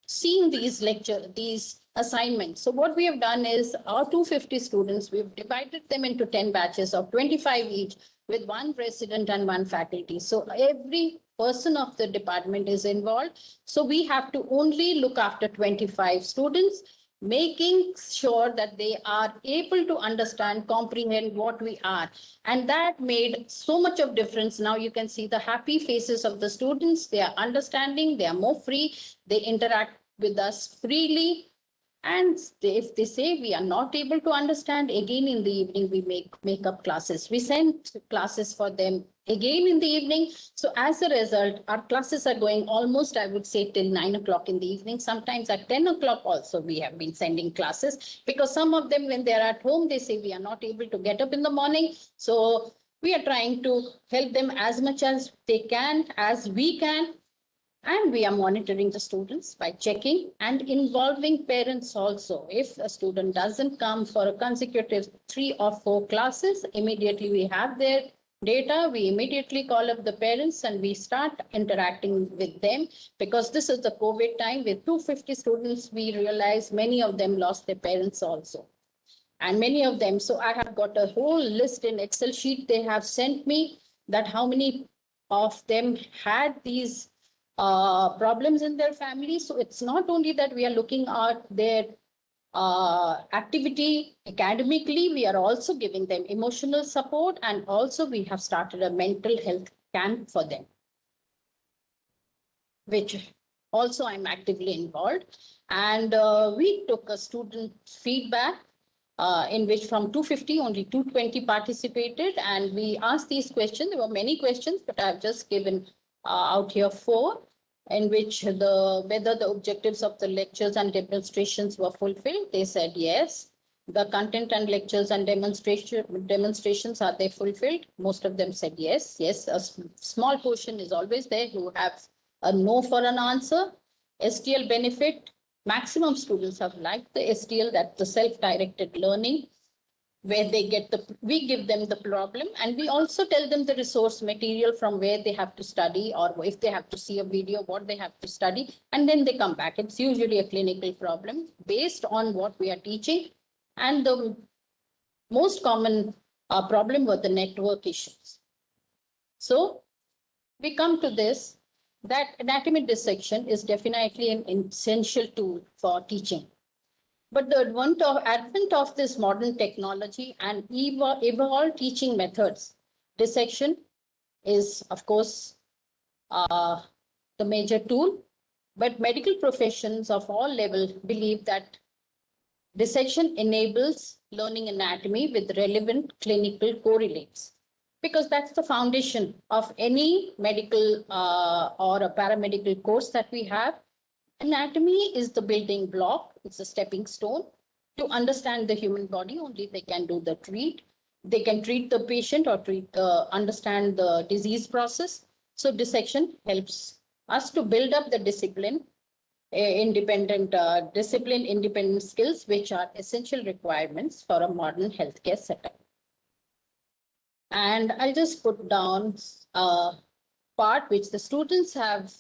seeing these assignments. So what we have done is our 250 students, we've divided them into 10 batches of 25 each with 1 resident and 1 faculty. So every person of the department is involved. So we have to only look after 25 students, making sure that they are able to understand, comprehend what we are. And that made so much of difference. Now you can see the happy faces of the students. They are understanding, they are more free, they interact with us freely. And if they say we are not able to understand, again in the evening, we make up classes. We send classes for them again in the evening. So as a result, our classes are going almost, I would say, till 9 o'clock in the evening. Sometimes at 10 o'clock also, we have been sending classes because some of them, when they're at home, they say we are not able to get up in the morning. So we are trying to help them as much as they can, as we can. And we are monitoring the students by checking and involving parents also. If a student doesn't come for a consecutive 3 or 4 classes, immediately we have their data. We immediately call up the parents and we start interacting with them, because this is the COVID time. With 250 students, we realize many of them lost their parents also. And many of them, so I have got a whole list in Excel sheet they have sent me, that how many of them had these problems in their family. So it's not only that we are looking at their activity academically, we are also giving them emotional support, and also we have started a mental health camp for them, which also I'm actively involved. And we took a student feedback in which from 250, only 220 participated. And we asked these questions. There were many questions, but I've just given out here 4, in which whether the objectives of the lectures and demonstrations were fulfilled. They said yes. The content and lectures and demonstrations, are they fulfilled? Most of them said yes. Yes, a small portion is always there who have a no for an answer. STL benefit, maximum students have liked the STL, that the self-directed learning, where they get we give them the problem, and we also tell them the resource material from where they have to study, or if they have to see a video, what they have to study, and then they come back. It's usually a clinical problem based on what we are teaching. And the most common problem were the network issues. So we come to this, that anatomy dissection is definitely an essential tool for teaching. But the advent of this modern technology and evolved teaching methods, dissection is, of course, the major tool. But medical professions of all levels believe that dissection enables learning anatomy with relevant clinical correlates, because that's the foundation of any medical or a paramedical course that we have. Anatomy is the building block. It's a stepping stone to understand the human body. Only they can do the treat. They can treat the patient or understand the disease process. So dissection helps us to build up the independent skills, which are essential requirements for a modern healthcare setup. And I'll just put down part which the students have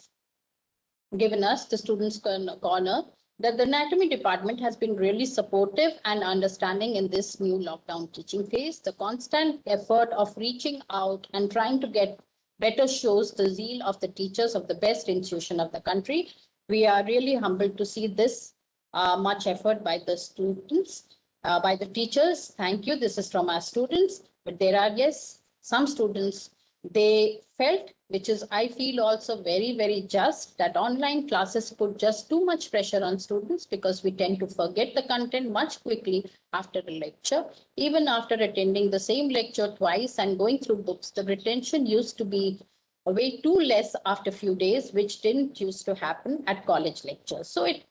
given us, the Students' Corner, that the anatomy department has been really supportive and understanding in this new lockdown teaching phase. The constant effort of reaching out and trying to get better shows the zeal of the teachers of the best institution of the country. We are really humbled to see this much effort by the students, by the teachers. Thank you. This is from our students. But there are, yes, some students, they felt, which is, I feel also very, very just, that online classes put just too much pressure on students because we tend to forget the content much quickly after a lecture. Even after attending the same lecture twice and going through books, the retention used to be way too less after a few days, which didn't used to happen at college lectures. So it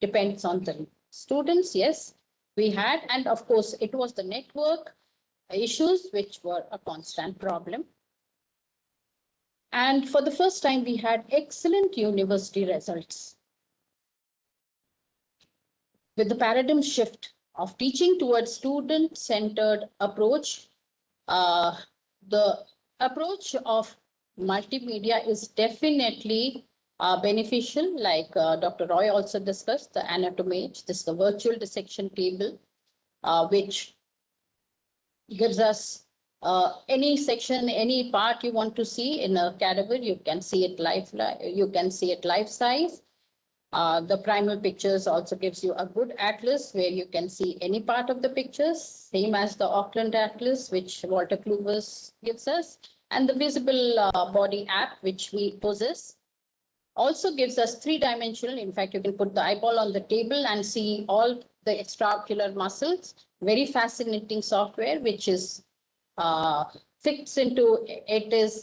depends on the students. Yes, we had, and of course, it was the network issues which were a constant problem. And for the first time, we had excellent university results. With the paradigm shift of teaching towards student-centered approach, the approach of multimedia is definitely beneficial, like Dr. Roy also discussed, the Anatomage, this is the virtual dissection table, which gives us any section, any part you want to see in a cadaver, you can see it life size. The primal pictures also gives you a good atlas where you can see any part of the pictures, same as the Auckland Atlas, which Walter Kluivers gives us, and the visible body app, which we possess, also gives us three-dimensional. In fact, you can put the eyeball on the table and see all the extraocular muscles. Very fascinating software, which is fixed into, it is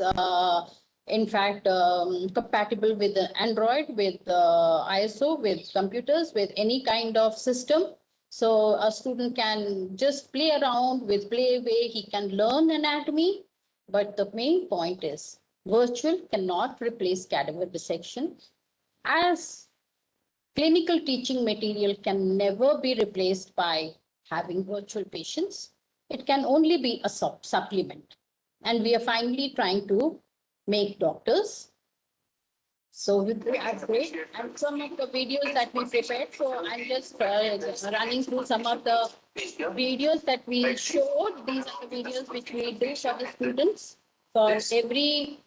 in fact compatible with the Android, with ISO, with computers, with any kind of system. So a student can just play around with Playway, he can learn anatomy. But the main point is virtual cannot replace cadaver dissection, as clinical teaching material can never be replaced by having virtual patients. It can only be a supplement. And we are finally trying to make doctors. So with that's great. And some of the videos that we prepared. So I'm just running through some of the videos that we showed. These are the videos which we do for the students. For every,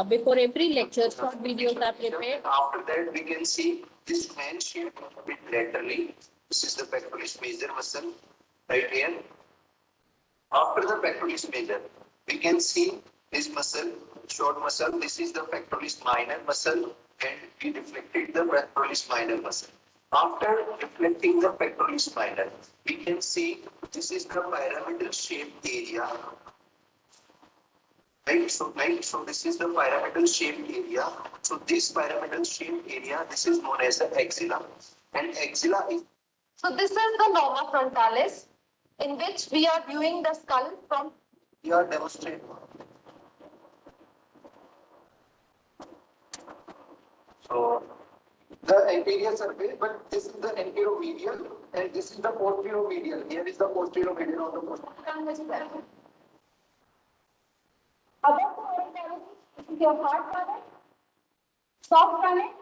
before every lecture, short videos are prepared. After that, we can see this hand shape a bit laterally. This is the pectoralis major muscle right here. After the pectoralis major, we can see this muscle, short muscle. This is the pectoralis minor muscle, and we deflected the pectoralis minor muscle. After deflecting the pectoralis minor, we can see this is the pyramidal shaped area. Right, so this is the pyramidal shaped area. So this pyramidal shaped area, this is known as the axilla, and axilla is. So this is the norma frontalis, in which we are viewing the skull from. We are demonstrating. So the anterior surface, but this is the anteromedial, and this is the posteromedial. Here is the posteromedial of the posterior. Above the origin, this is your hard planet, soft planet.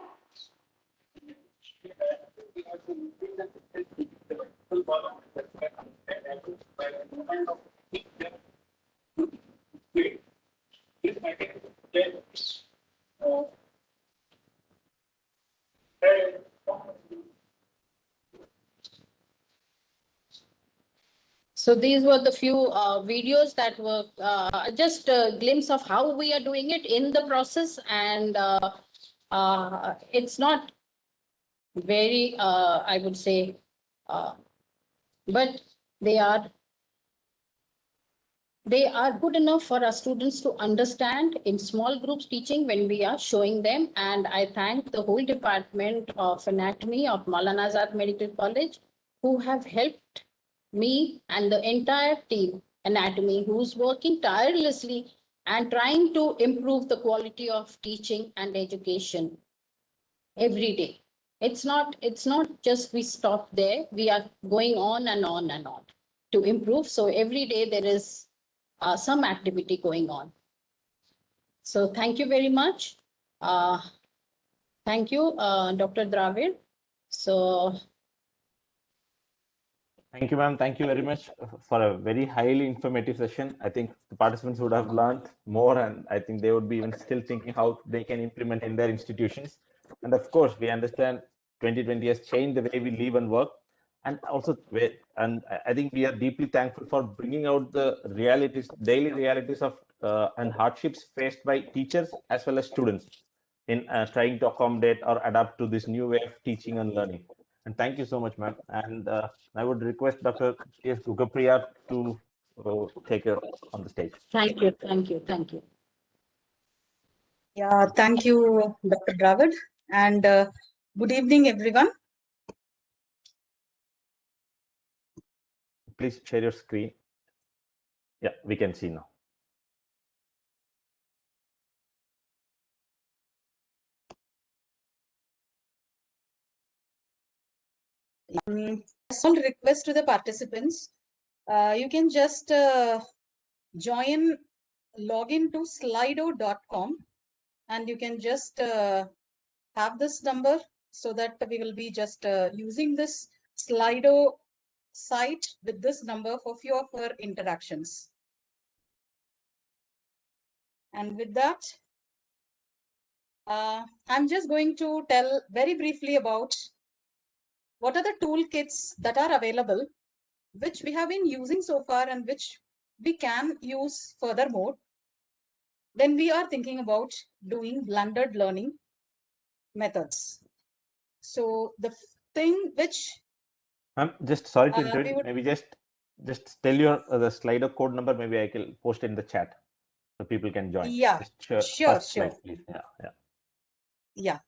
So these were the few videos that were just a glimpse of how we are doing it in the process. And it's not very, I would say, but they are good enough for our students to understand in small groups teaching when we are showing them. And I thank the whole department of anatomy of Maulana Azad Medical College, who have helped me and the entire team anatomy, who's working tirelessly and trying to improve the quality of teaching and education every day. It's not just we stop there. We are going on and on and on to improve. So every day there is some activity going on. So thank you very much. Thank you, Dr. Dravid. So Thank you, ma'am. Thank you very much for a very highly informative session. I think the participants would have learned more, and I think they would be even still thinking how they can implement in their institutions. And of course, we understand 2020 has changed the way we live and work. And also, and I think we are deeply thankful for bringing out the realities, daily realities of and hardships faced by teachers as well as students in trying to accommodate or adapt to this new way of teaching and learning. And thank you so much, ma'am. And I would request Dr. T.S. Gugapriya to take her on the stage. thank you, thank you, thank you. Yeah, thank you, Dr. Dravid, and good evening, everyone. Please share your screen. Yeah, we can see now. Small request to the participants. You can just log in to slido.com, and you can just have this number so that we will be just using this Slido site with this number for few of our interactions. And with that, I'm just going to tell very briefly about what are the toolkits that are available, which we have been using so far and which we can use furthermore. Then we are thinking about doing blended learning methods. So the thing which I'm just sorry to we interrupt. would, Maybe just tell your the Slido code number. Maybe I can post in the chat so people can join. yeah, Just sure. slide, please. Yeah.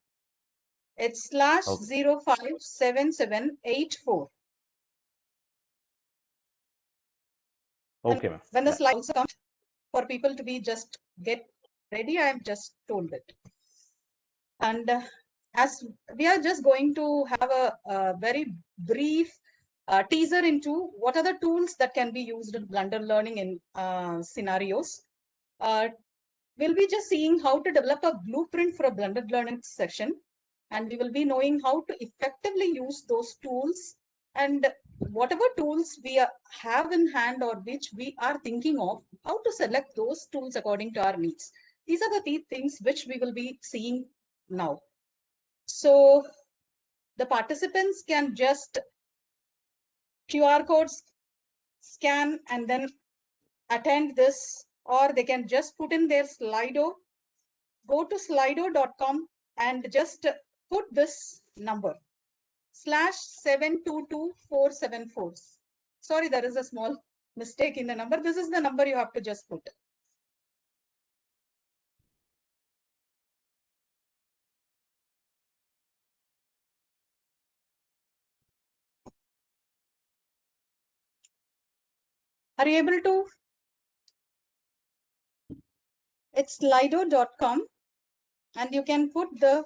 It's /057784. Okay, ma'am. When the slide also comes for people to be just get ready, I am just told it. And as we are just going to have a very brief teaser into what are the tools that can be used in blended learning in scenarios. We'll be just seeing how to develop a blueprint for a blended learning session, and we will be knowing how to effectively use those tools, and whatever tools we have in hand or which we are thinking of, how to select those tools according to our needs. These are the things which we will be seeing now. So the participants can just QR codes scan and then attend this, or they can just put in their Slido, go to slido.com and just put this number /722474. Sorry, there is a small mistake in the number. This is the number you have to just put. Are you able to? It's slido.com, and you can put the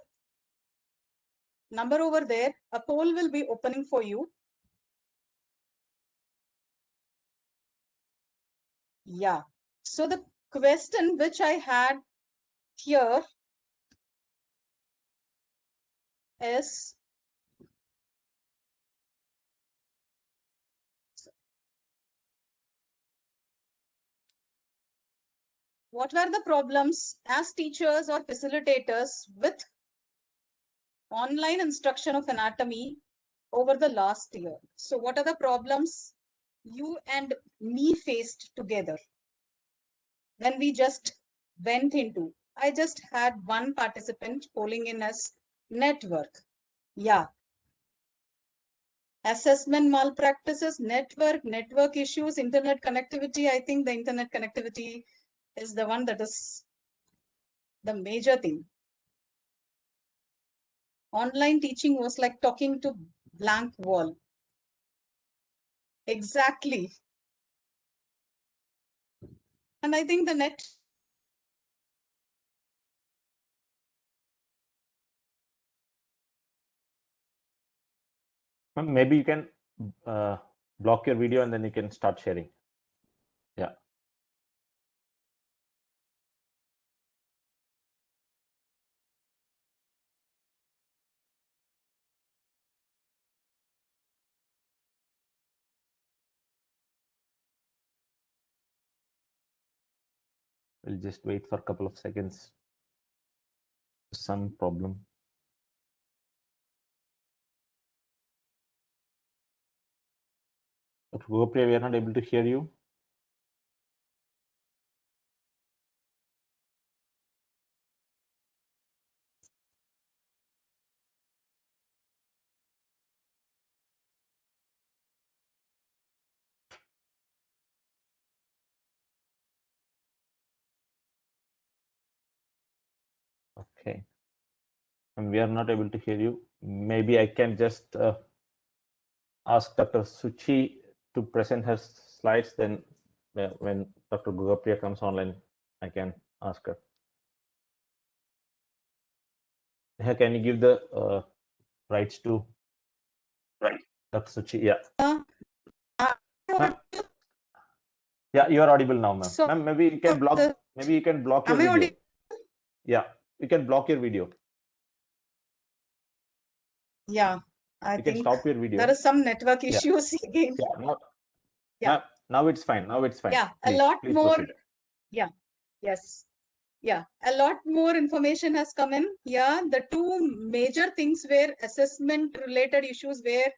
number over there. A poll will be opening for you. Yeah. So the question which I had here is, what were the problems as teachers or facilitators with online instruction of anatomy over the last year? So what are the problems you and me faced together when we just went into? I just had one participant polling in as network. Yeah. Assessment malpractices, network issues, internet connectivity. I think the internet connectivity is the one that is the major thing. Online teaching was like talking to blank wall. Exactly. And I think the net. Maybe you can block your video and then you can start sharing. Yeah. We'll just wait for a couple of seconds. Some problem. Dr. Gopriya, we are not able to hear you. Okay. And we are not able to hear you. Maybe I can just ask Dr. Suchi to present her slides. Then when Dr. Gopriya comes online, I can ask her. Can you give the rights to Dr. Suchi? Yeah. Yeah, you are audible now, ma'am. So, ma'am, maybe you can block. Maybe you can block your am I video. audible? Yeah, you can block your video. Yeah, I You can think stop your video. there is some network Yeah. issues again. Yeah. Now, Yeah. now it's fine. Now it's fine. Yeah, Please, a lot please more. proceed. Yeah, yes. Yeah, a lot more information has come in. Yeah, the two major things were assessment related issues where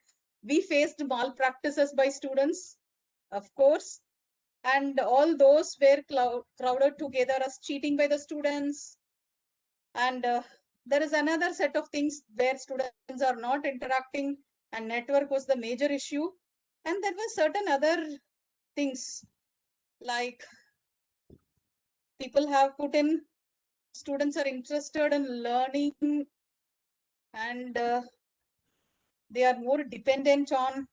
we faced malpractices by students, of course, and all those were crowded together as cheating by the students. And there is another set of things where students are not interacting and network was the major issue. And there were certain other things like people have put in students are interested in learning and they are more dependent on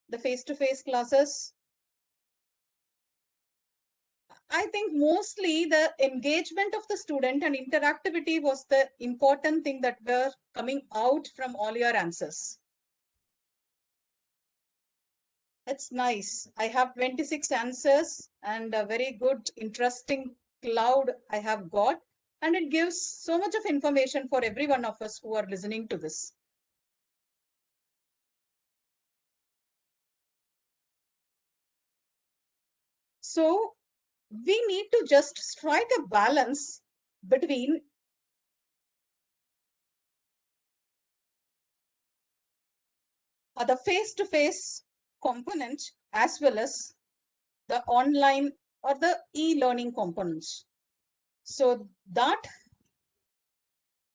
the face-to-face classes. I think mostly the engagement of the student and interactivity was the important thing that were coming out from all your answers. It's nice. I have 26 answers and a very good, interesting cloud I have got. And it gives so much of information for every one of us who are listening to this. So we need to just strike a balance between the face-to-face component as well as the online or the e-learning components. So that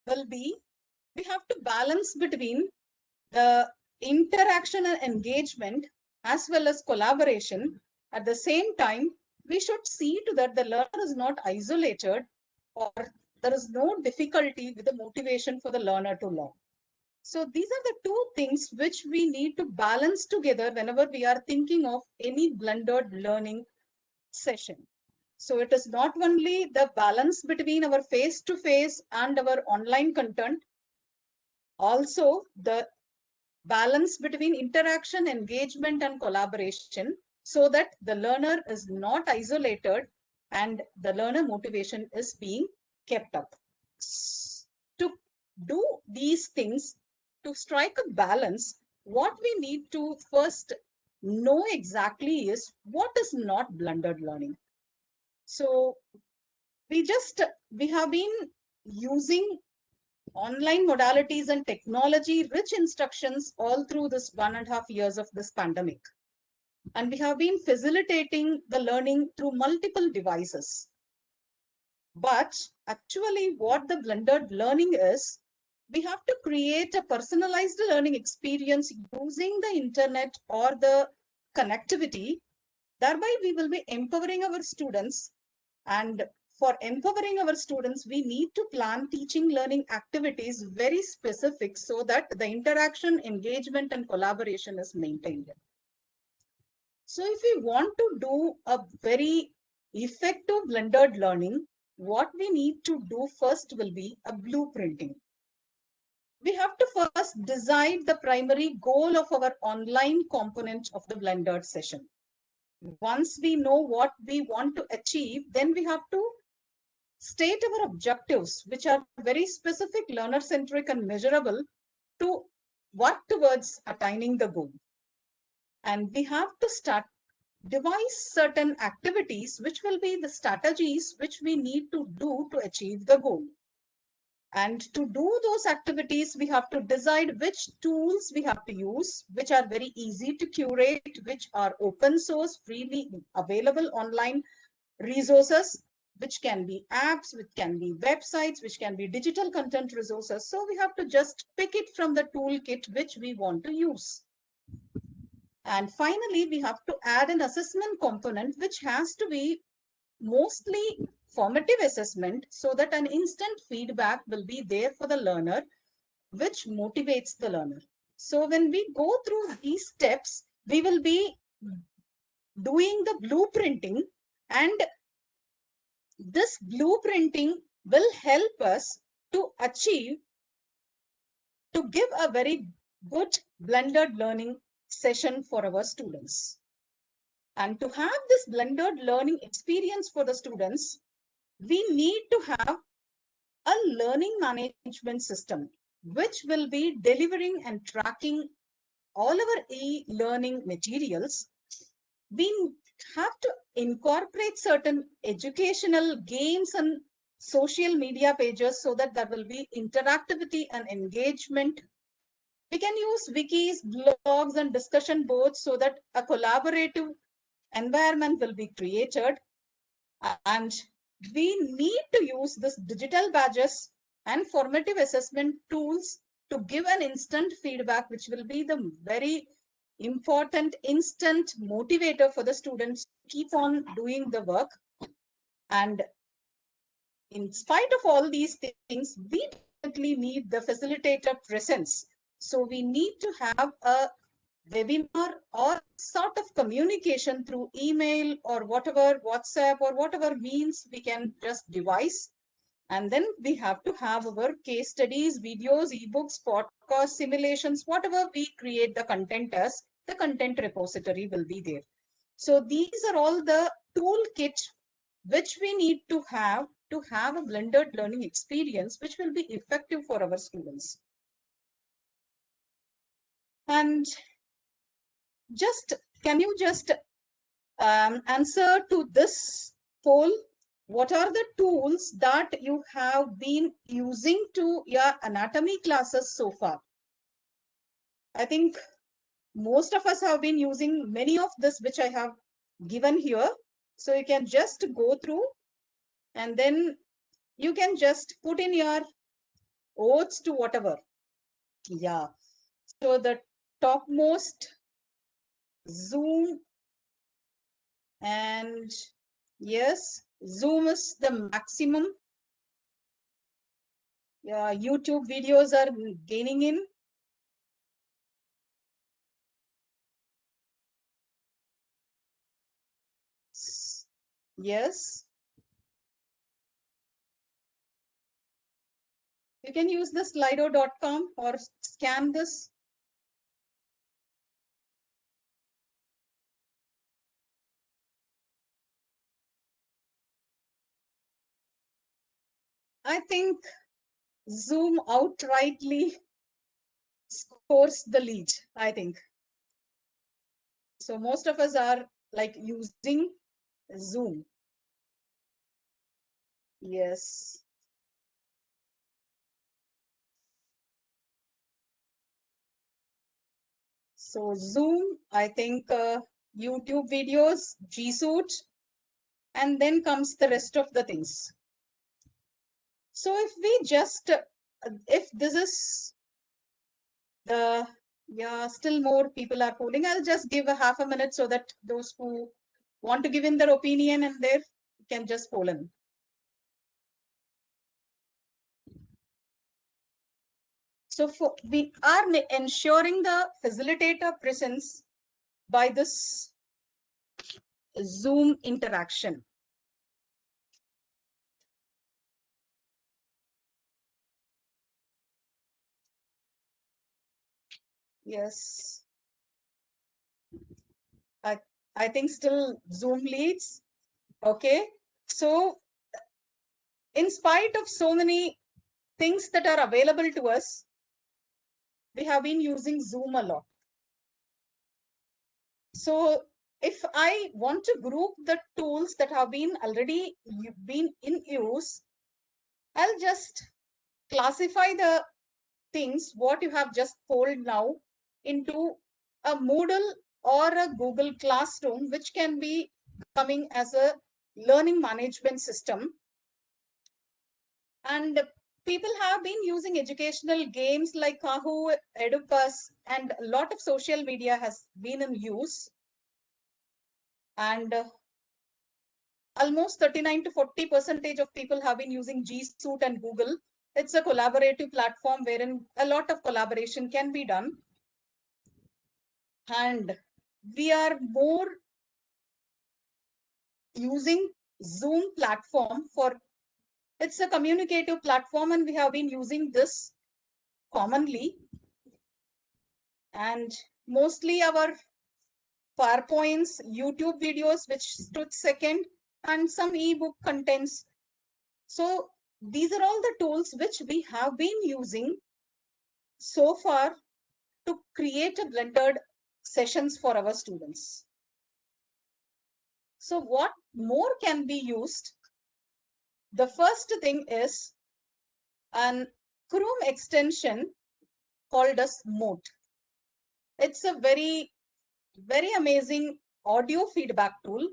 will be, we have to balance between the interaction and engagement as well as collaboration. At the same time, we should see to that the learner is not isolated or there is no difficulty with the motivation for the learner to learn. So these are the two things which we need to balance together whenever we are thinking of any blended learning session. So it is not only the balance between our face-to-face and our online content, also the balance between interaction, engagement, and collaboration so that the learner is not isolated and the learner motivation is being kept up. To do these things, to strike a balance, what we need to first know exactly is what is not blended learning. So we have been using online modalities and technology rich instructions all through this 1.5 years of this pandemic. And we have been facilitating the learning through multiple devices. But actually what the blended learning is, we have to create a personalized learning experience using the internet or the connectivity. Thereby we will be empowering our students, and for empowering our students, we need to plan teaching learning activities very specific so that the interaction, engagement, and collaboration is maintained. So if we want to do a very effective blended learning, what we need to do first will be a blueprinting. We have to first decide the primary goal of our online component of the blended session. Once we know what we want to achieve, then we have to state our objectives, which are very specific, learner-centric, and measurable to work towards attaining the goal. And we have to start devise certain activities which will be the strategies which we need to do to achieve the goal. And to do those activities, we have to decide which tools we have to use, which are very easy to curate, which are open source, freely available online resources, which can be apps, which can be websites, which can be digital content resources. So we have to just pick it from the toolkit which we want to use. And finally, we have to add an assessment component, which has to be mostly formative assessment, so that an instant feedback will be there for the learner, which motivates the learner. So when we go through these steps, we will be doing the blueprinting, and this blueprinting will help us to achieve, to give a very good blended learning session for our students. And to have this blended learning experience for the students, we need to have a learning management system, which will be delivering and tracking all our e-learning materials. We have to incorporate certain educational games and social media pages so that there will be interactivity and engagement. We can use wikis, blogs, and discussion boards so that a collaborative environment will be created. And we need to use this digital badges and formative assessment tools to give an instant feedback, which will be the very important instant motivator for the students to keep on doing the work. And in spite of all these things, we definitely need the facilitator presence. So we need to have a webinar or sort of communication through email or whatever, WhatsApp or whatever means we can just devise. And then we have to have our case studies, videos, ebooks, podcasts, simulations, whatever we create the content as, the content repository will be there. So these are all the toolkit which we need to have a blended learning experience, which will be effective for our students. And just, can you just answer to this poll? What are the tools that you have been using to your anatomy classes so far? I think most of us have been using many of this, which I have given here. So you can just go through and then you can just put in your oaths to whatever. Yeah. So the topmost, Zoom, and yes, Zoom is the maximum. Yeah, YouTube videos are gaining in. Yes. You can use the slido.com or scan this. I think Zoom outrightly scores the lead, I think. So most of us are like using Zoom. Yes. So Zoom, I think YouTube videos, G Suite, and then comes the rest of the things. So if we just, if this is the, yeah, still more people are polling, I'll just give a half a minute so that those who want to give in their opinion and there can just poll in. So we are ensuring the facilitator presence by this Zoom interaction. Yes. I think still Zoom leads. Okay. So in spite of so many things that are available to us, we have been using Zoom a lot. So if I want to group the tools that have been already been in use, I'll just classify the things what you have just told now into a Moodle or a Google Classroom, which can be coming as a learning management system. And people have been using educational games like Kahoot, Edupus, and a lot of social media has been in use. And almost 39 to 40% of people have been using G Suite and Google. It's a collaborative platform wherein a lot of collaboration can be done. And we are more using Zoom platform for, it's a communicative platform, and we have been using this commonly. And mostly our PowerPoints, YouTube videos, which stood second, and some ebook contents. So these are all the tools which we have been using so far to create a blended sessions for our students. So what more can be used? The first thing is an Chrome extension called as Mote. It's a very amazing audio feedback tool.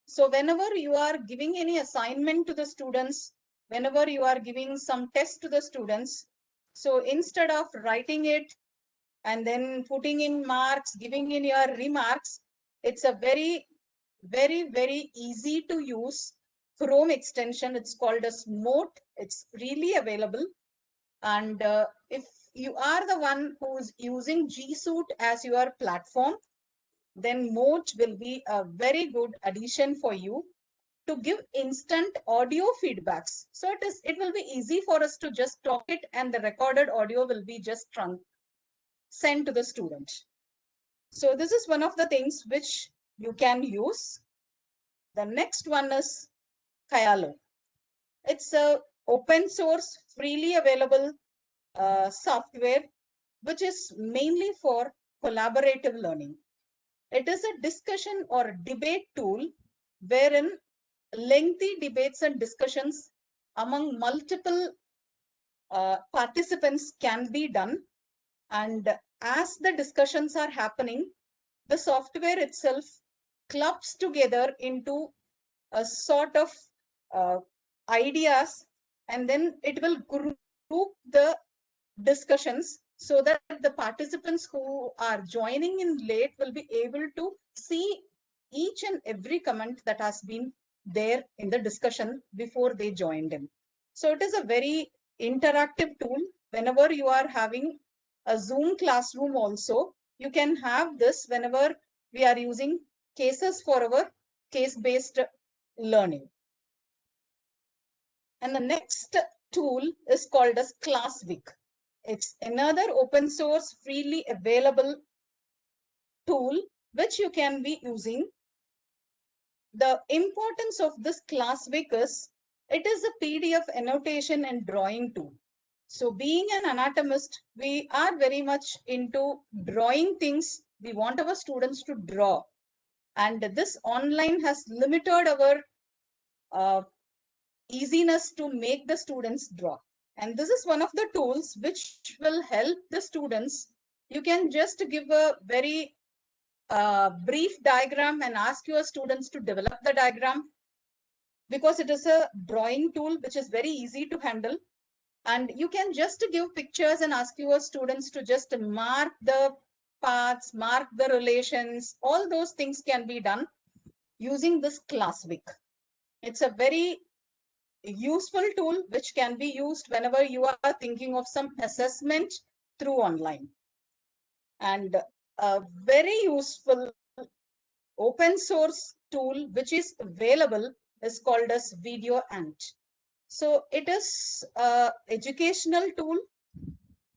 So whenever you are giving any assignment to the students, whenever you are giving some test to the students, so instead of writing it and then putting in marks, giving in your remarks, it's a very easy to use Chrome extension. It's called as Mote. It's really available. And if you are the one who's using G Suite as your platform, then Mote will be a very good addition for you to give instant audio feedbacks. So it will be easy for us to just talk it, and the recorded audio will be just sent to the student. So this is one of the things which you can use. The next one is Kayalo. It's a open source, freely available software, which is mainly for collaborative learning. It is a discussion or debate tool wherein lengthy debates and discussions among multiple participants can be done. And as the discussions are happening, the software itself clubs together into a sort of ideas, and then it will group the discussions so that the participants who are joining in late will be able to see each and every comment that has been there in the discussion before they joined in. So it is a very interactive tool. Whenever you are having a Zoom classroom also, you can have this whenever we are using cases for our case-based learning. And the next tool is called as ClassWeek. It's another open source, freely available tool which you can be using. The importance of this ClassWeek is it is a PDF annotation and drawing tool. So being an anatomist, we are very much into drawing things. We want our students to draw. And this online has limited our easiness to make the students draw. And this is one of the tools which will help the students. You can just give a very brief diagram and ask your students to develop the diagram, because it is a drawing tool which is very easy to handle. And you can just give pictures and ask your students to just mark the paths, mark the relations. All those things can be done using this ClassWeek. It's a very useful tool which can be used whenever you are thinking of some assessment through online. And a very useful open source tool which is available is called as VideoAnt. So it is an educational tool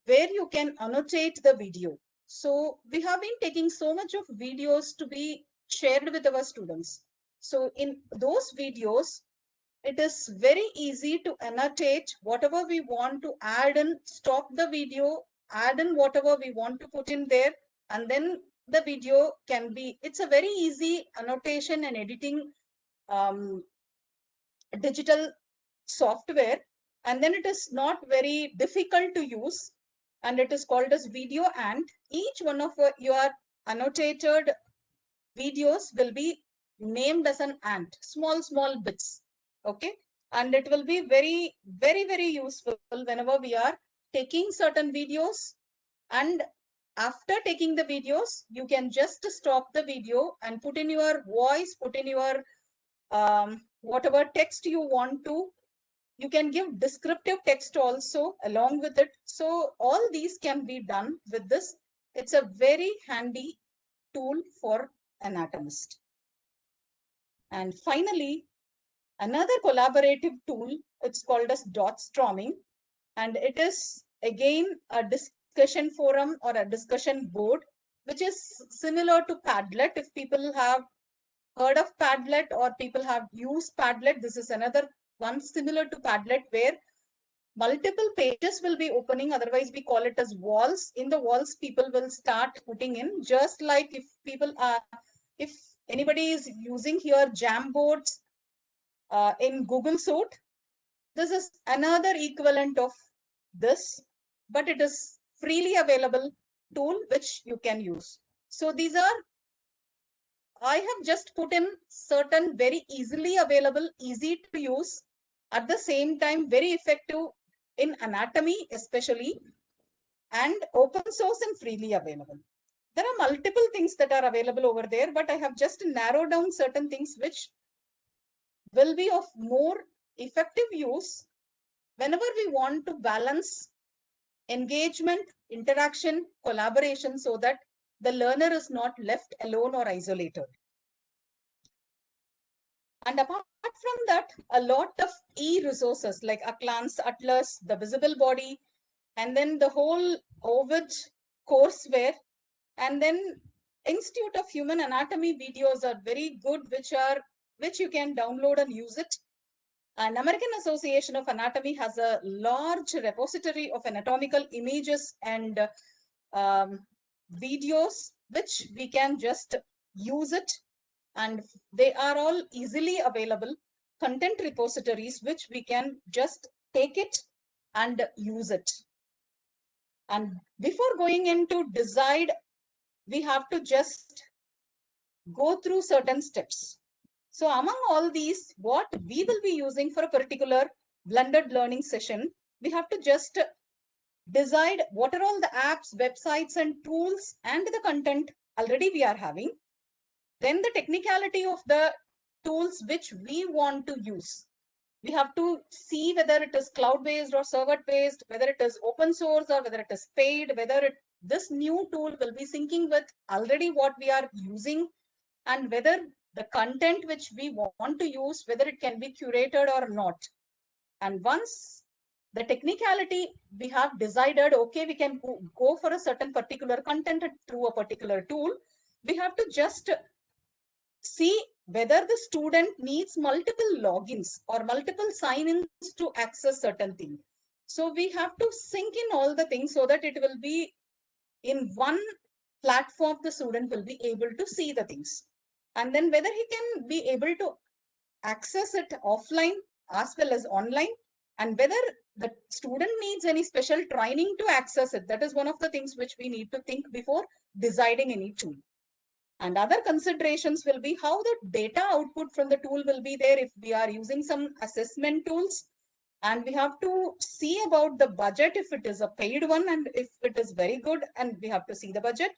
where you can annotate the video. So we have been taking so much of videos to be shared with our students. So in those videos, it is very easy to annotate whatever we want to add in, stop the video, add in whatever we want to put in there, and then the video can be, it's a very easy annotation and editing digital software, and then it is not very difficult to use, and it is called as video ant. Each one of your annotated videos will be named as an ant, small bits. Okay, and it will be very useful whenever we are taking certain videos, and after taking the videos you can just stop the video and put in your voice, put in your whatever text you want to. You can give descriptive text also along with it. So all these can be done with this. It's a very handy tool for anatomist. And finally, another collaborative tool, it's called as DotStorming, and it is again a discussion forum or a discussion board, which is similar to Padlet. If people have heard of Padlet or people have used Padlet, this is another one similar to Padlet, where multiple pages will be opening. Otherwise we call it as walls. In the walls people will start putting in, just like if people are, if anybody is using here Jamboards in Google Suite, this is another equivalent of this, but it is freely available tool which you can use. So these are, I have just put in certain very easily available, easy to use, at the same time very effective in anatomy especially, and open source and freely available. There are multiple things that are available over there, but I have just narrowed down certain things which will be of more effective use whenever we want to balance engagement, interaction, collaboration, so that the learner is not left alone or isolated. And apart from that, a lot of e-resources like Aclans, Atlas, the Visible Body, and then the whole Ovid courseware, and then Institute of Human Anatomy videos are very good, which you can download and use it. And American Association of Anatomy has a large repository of anatomical images and videos, which we can just use it. And they are all easily available content repositories, which we can just take it and use it. And before going into decide, we have to just go through certain steps. So among all these, what we will be using for a particular blended learning session, we have to just decide what are all the apps, websites, and tools and the content already we are having. Then the technicality of the tools which we want to use. We have to see whether it is cloud-based or server-based, whether it is open source or whether it is paid, whether this new tool will be syncing with already what we are using, and whether the content which we want to use, whether it can be curated or not. And once the technicality we have decided, okay, we can go for a certain particular content through a particular tool, we have to just see whether the student needs multiple logins or multiple sign-ins to access certain things. So we have to sync in all the things so that it will be in one platform, the student will be able to see the things. And then whether he can be able to access it offline as well as online, and whether the student needs any special training to access it. That is one of the things which we need to think before deciding any tool. And other considerations will be how the data output from the tool will be there if we are using some assessment tools. And we have to see about the budget, if it is a paid one and if it is very good, and we have to see the budget.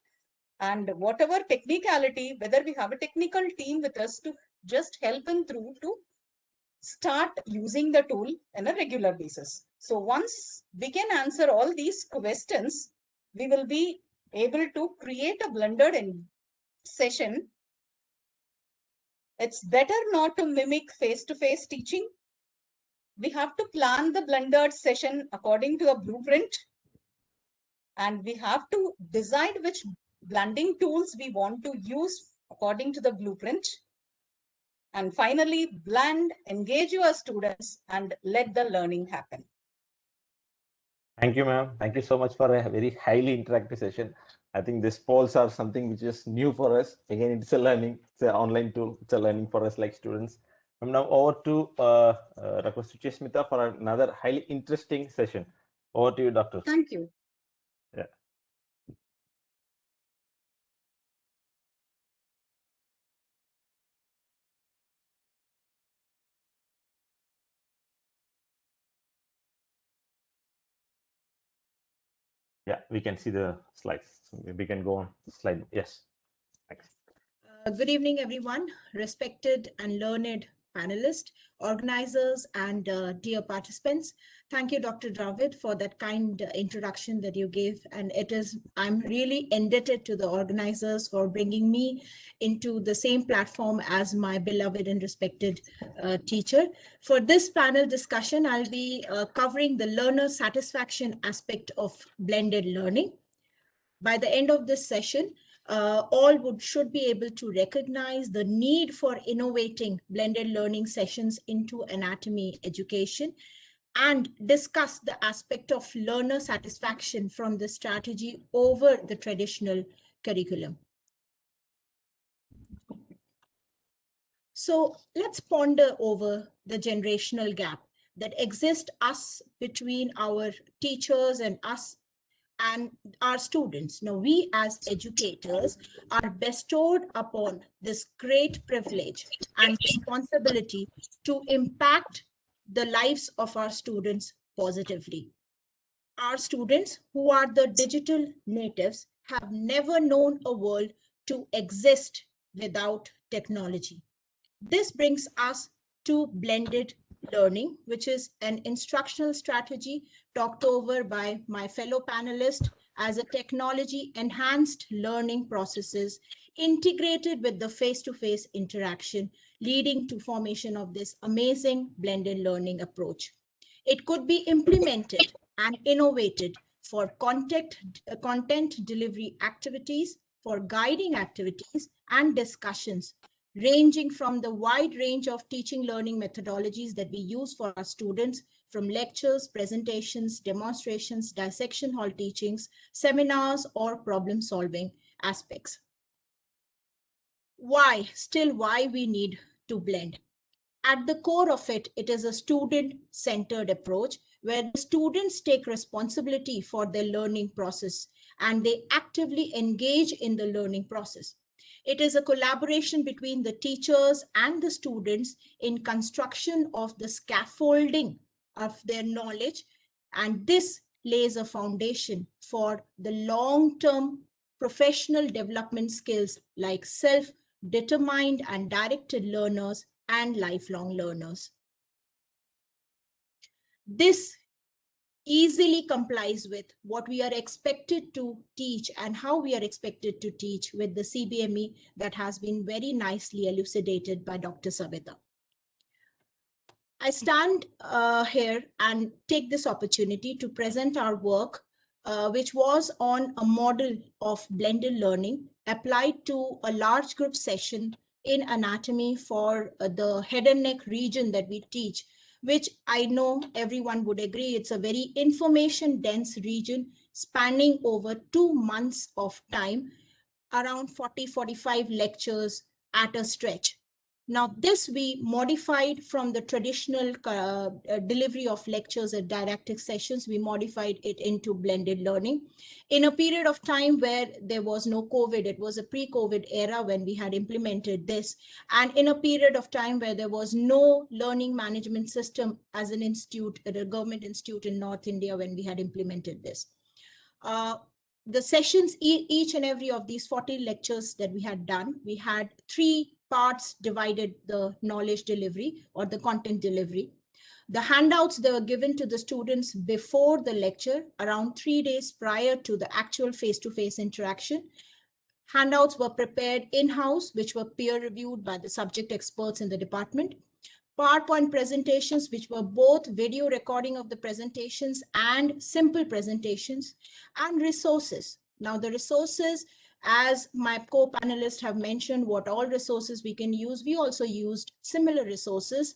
And whatever technicality, whether we have a technical team with us to just help him through to start using the tool on a regular basis. So once we can answer all these questions, we will be able to create a blended session. It's better not to mimic face-to-face teaching. We have to plan the blended session according to a blueprint, and we have to decide which blending tools we want to use according to the blueprint. And finally, blend, engage your students, and let the learning happen. Thank you, ma'am. Thank you so much for a very highly interactive session. I think these polls are something which is new for us. Again, it's a learning, it's an online tool, it's a learning for us like students. I'm now over to Dr. Suchesmita for another highly interesting session. Over to you, Doctor. Thank you. Yeah. Yeah, we can see the slides. So we can go on slide. Yes. Thanks. Good evening, everyone, respected and learned panelists, organizers, and dear participants. Thank you, Dr. Dravid, for that kind introduction that you gave. And I'm really indebted to the organizers for bringing me into the same platform as my beloved and respected teacher. For this panel discussion, I'll be covering the learner satisfaction aspect of blended learning. By the end of this session, all should be able to recognize the need for innovating blended learning sessions into anatomy education and discuss the aspect of learner satisfaction from the strategy over the traditional curriculum. So let's ponder over the generational gap that exists between our teachers and us and our students. Now, we as educators are bestowed upon this great privilege and responsibility to impact the lives of our students positively. Our students, who are the digital natives, have never known a world to exist without technology. This brings us to blended learning, which is an instructional strategy talked over by my fellow panelists as a technology-enhanced learning processes integrated with the face-to-face interaction, leading to formation of this amazing blended learning approach. It could be implemented and innovated for content delivery activities, for guiding activities and discussions, ranging from the wide range of teaching learning methodologies that we use for our students, from lectures, presentations, demonstrations, dissection hall teachings, seminars, or problem-solving aspects. Why we need to blend? At the core of it, it is a student-centered approach where the students take responsibility for their learning process and they actively engage in the learning process. It is a collaboration between the teachers and the students in construction of the scaffolding of their knowledge, and this lays a foundation for the long-term professional development skills like self-determined and directed learners and lifelong learners. This easily complies with what we are expected to teach and how we are expected to teach with the CBME that has been very nicely elucidated by Dr. Savita. I stand here and take this opportunity to present our work, which was on a model of blended learning applied to a large group session in anatomy for the head and neck region that we teach, which I know everyone would agree, it's a very information-dense region spanning over 2 months of time, around 40-45 lectures at a stretch. Now, this we modified from the traditional delivery of lectures at didactic sessions. We modified it into blended learning. In a period of time where there was no COVID, it was a pre-COVID era when we had implemented this. And in a period of time where there was no learning management system as an institute, at a government institute in North India when we had implemented this. The sessions, each and every of these 40 lectures that we had done, we had 3 parts divided the knowledge delivery or the content delivery. The handouts that were given to the students before the lecture, around 3 days prior to the actual face-to-face interaction. Handouts were prepared in-house, which were peer-reviewed by the subject experts in the department. PowerPoint presentations, which were both video recording of the presentations and simple presentations, and resources. Now, the resources, as my co-panelists have mentioned, what all resources we can use, we also used similar resources.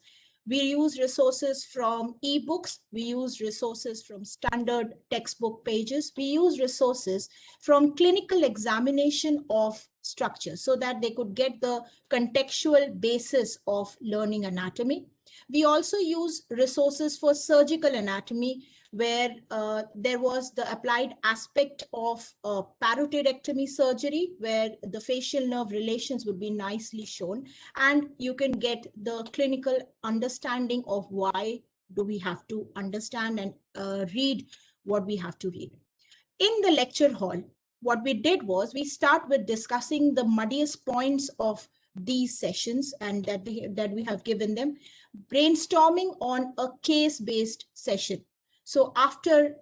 We use resources from ebooks. We use resources from standard textbook pages. We use resources from clinical examination of structure so that they could get the contextual basis of learning anatomy. We also use resources for surgical anatomy, where there was the applied aspect of parotidiectomy surgery, where the facial nerve relations would be nicely shown, and you can get the clinical understanding of why do we have to understand and read what we have to read. In the lecture hall, what we did was we start with discussing the muddiest points of these sessions and that we have given them, brainstorming on a case-based session. So after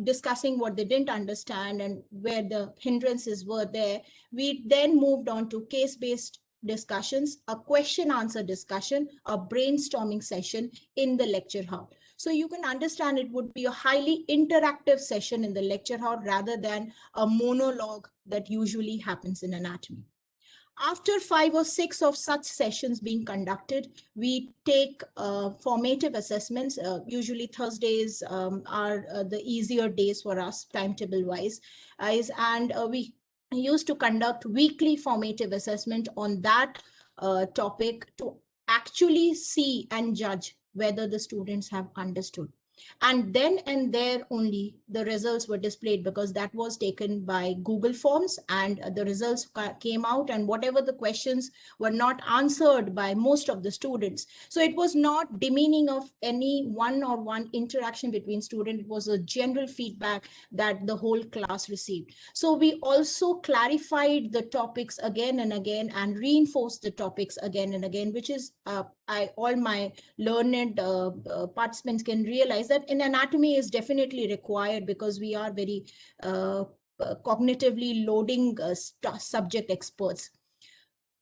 discussing what they didn't understand and where the hindrances were there, we then moved on to case-based discussions, a question answer discussion, a brainstorming session in the lecture hall. So you can understand it would be a highly interactive session in the lecture hall rather than a monologue that usually happens in anatomy. After 5 or 6 of such sessions being conducted, we take formative assessments. Usually Thursdays are the easier days for us timetable wise, and we used to conduct weekly formative assessment on that topic to actually see and judge whether the students have understood. And then and there only the results were displayed, because that was taken by Google Forms, and the results came out, and whatever the questions were not answered by most of the students. So it was not demeaning of any one-on-one interaction between students. It was a general feedback that the whole class received. So we also clarified the topics again and again and reinforced the topics again and again, which is all my learned participants can realize that in anatomy is definitely required, because we are very cognitively loading subject experts.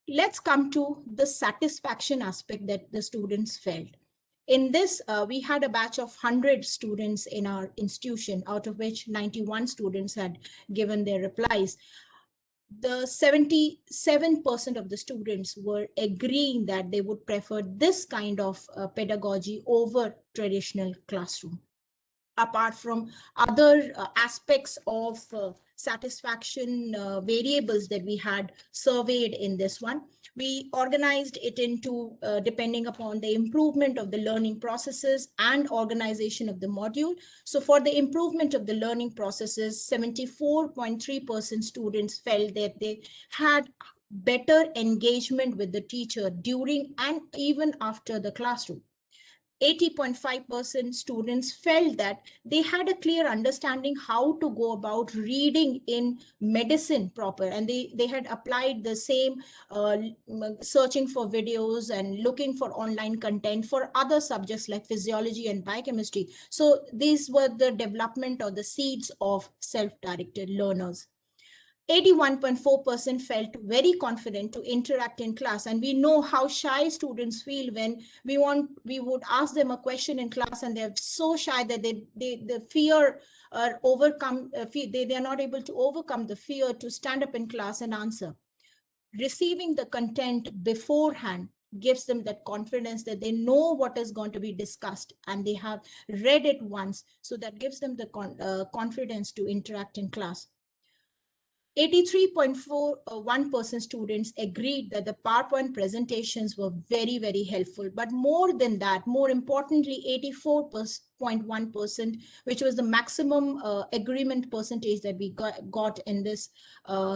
Let's come to the satisfaction aspect that the students felt. In this, we had a batch of 100 students in our institution, out of which 91 students had given their replies. The 77% of the students were agreeing that they would prefer this kind of pedagogy over traditional classroom. Apart from other aspects of satisfaction variables that we had surveyed in this one, we organized it into depending upon the improvement of the learning processes and organization of the module. So for the improvement of the learning processes, 74.3% students felt that they had better engagement with the teacher during and even after the classroom. 80.5% students felt that they had a clear understanding how to go about reading in medicine proper, and they had applied the same searching for videos and looking for online content for other subjects like physiology and biochemistry. So these were the development or the seeds of self-directed learners. 81.4% felt very confident to interact in class, and we know how shy students feel when we would ask them a question in class and they're so shy that the fear or overcome they are not able to overcome the fear to stand up in class and answer. Receiving the content beforehand gives them that confidence that they know what is going to be discussed and they have read it once, so that gives them the confidence to interact in class. 83.41% students agreed that the PowerPoint presentations were very, very helpful. But more than that, more importantly, 84.1%, which was the maximum agreement percentage that we got in this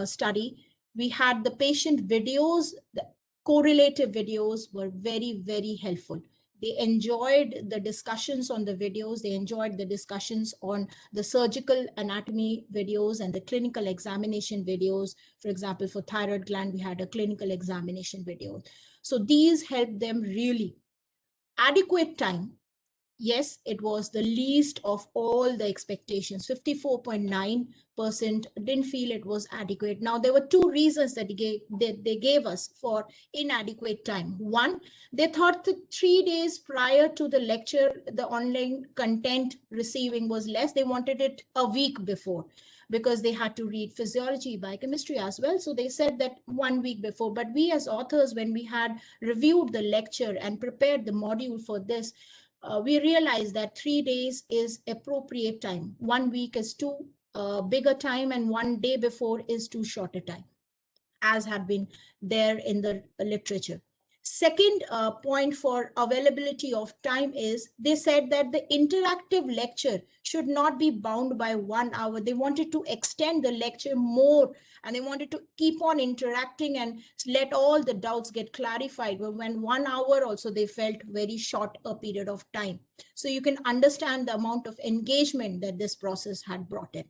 study. We had the patient videos, the correlative videos were very, very helpful. They enjoyed the discussions on the videos. They enjoyed the discussions on the surgical anatomy videos and the clinical examination videos. For example, for thyroid gland, we had a clinical examination video. So these helped them really. Adequate time. yes, it was the least of all the expectations. 54.9% didn't feel it was adequate. Now, there were two reasons that they gave us for inadequate time. One, they thought that 3 days prior to the lecture, the online content receiving was less. They wanted it a week before, because they had to read physiology, biochemistry as well. So they said that 1 week before. But we as authors, when we had reviewed the lecture and prepared the module for this, we realized that 3 days is appropriate time. 1 week is too big a time, and 1 day before is too short a time, as had been there in the literature. Second point for availability of time is they said that the interactive lecture should not be bound by 1 hour. They wanted to extend the lecture more, and they wanted to keep on interacting and let all the doubts get clarified. But when 1 hour also, they felt very short a period of time. So you can understand the amount of engagement that this process had brought in.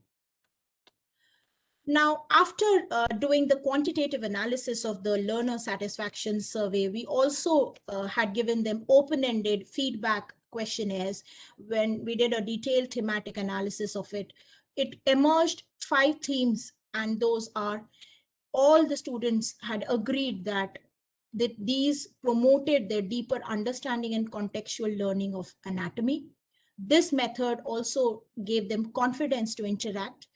Now, after doing the quantitative analysis of the learner satisfaction survey, we also had given them open-ended feedback questionnaires. When we did a detailed thematic analysis of it, it emerged 5 themes, and those are, all the students had agreed that these promoted their deeper understanding and contextual learning of anatomy. This method also gave them confidence to interact.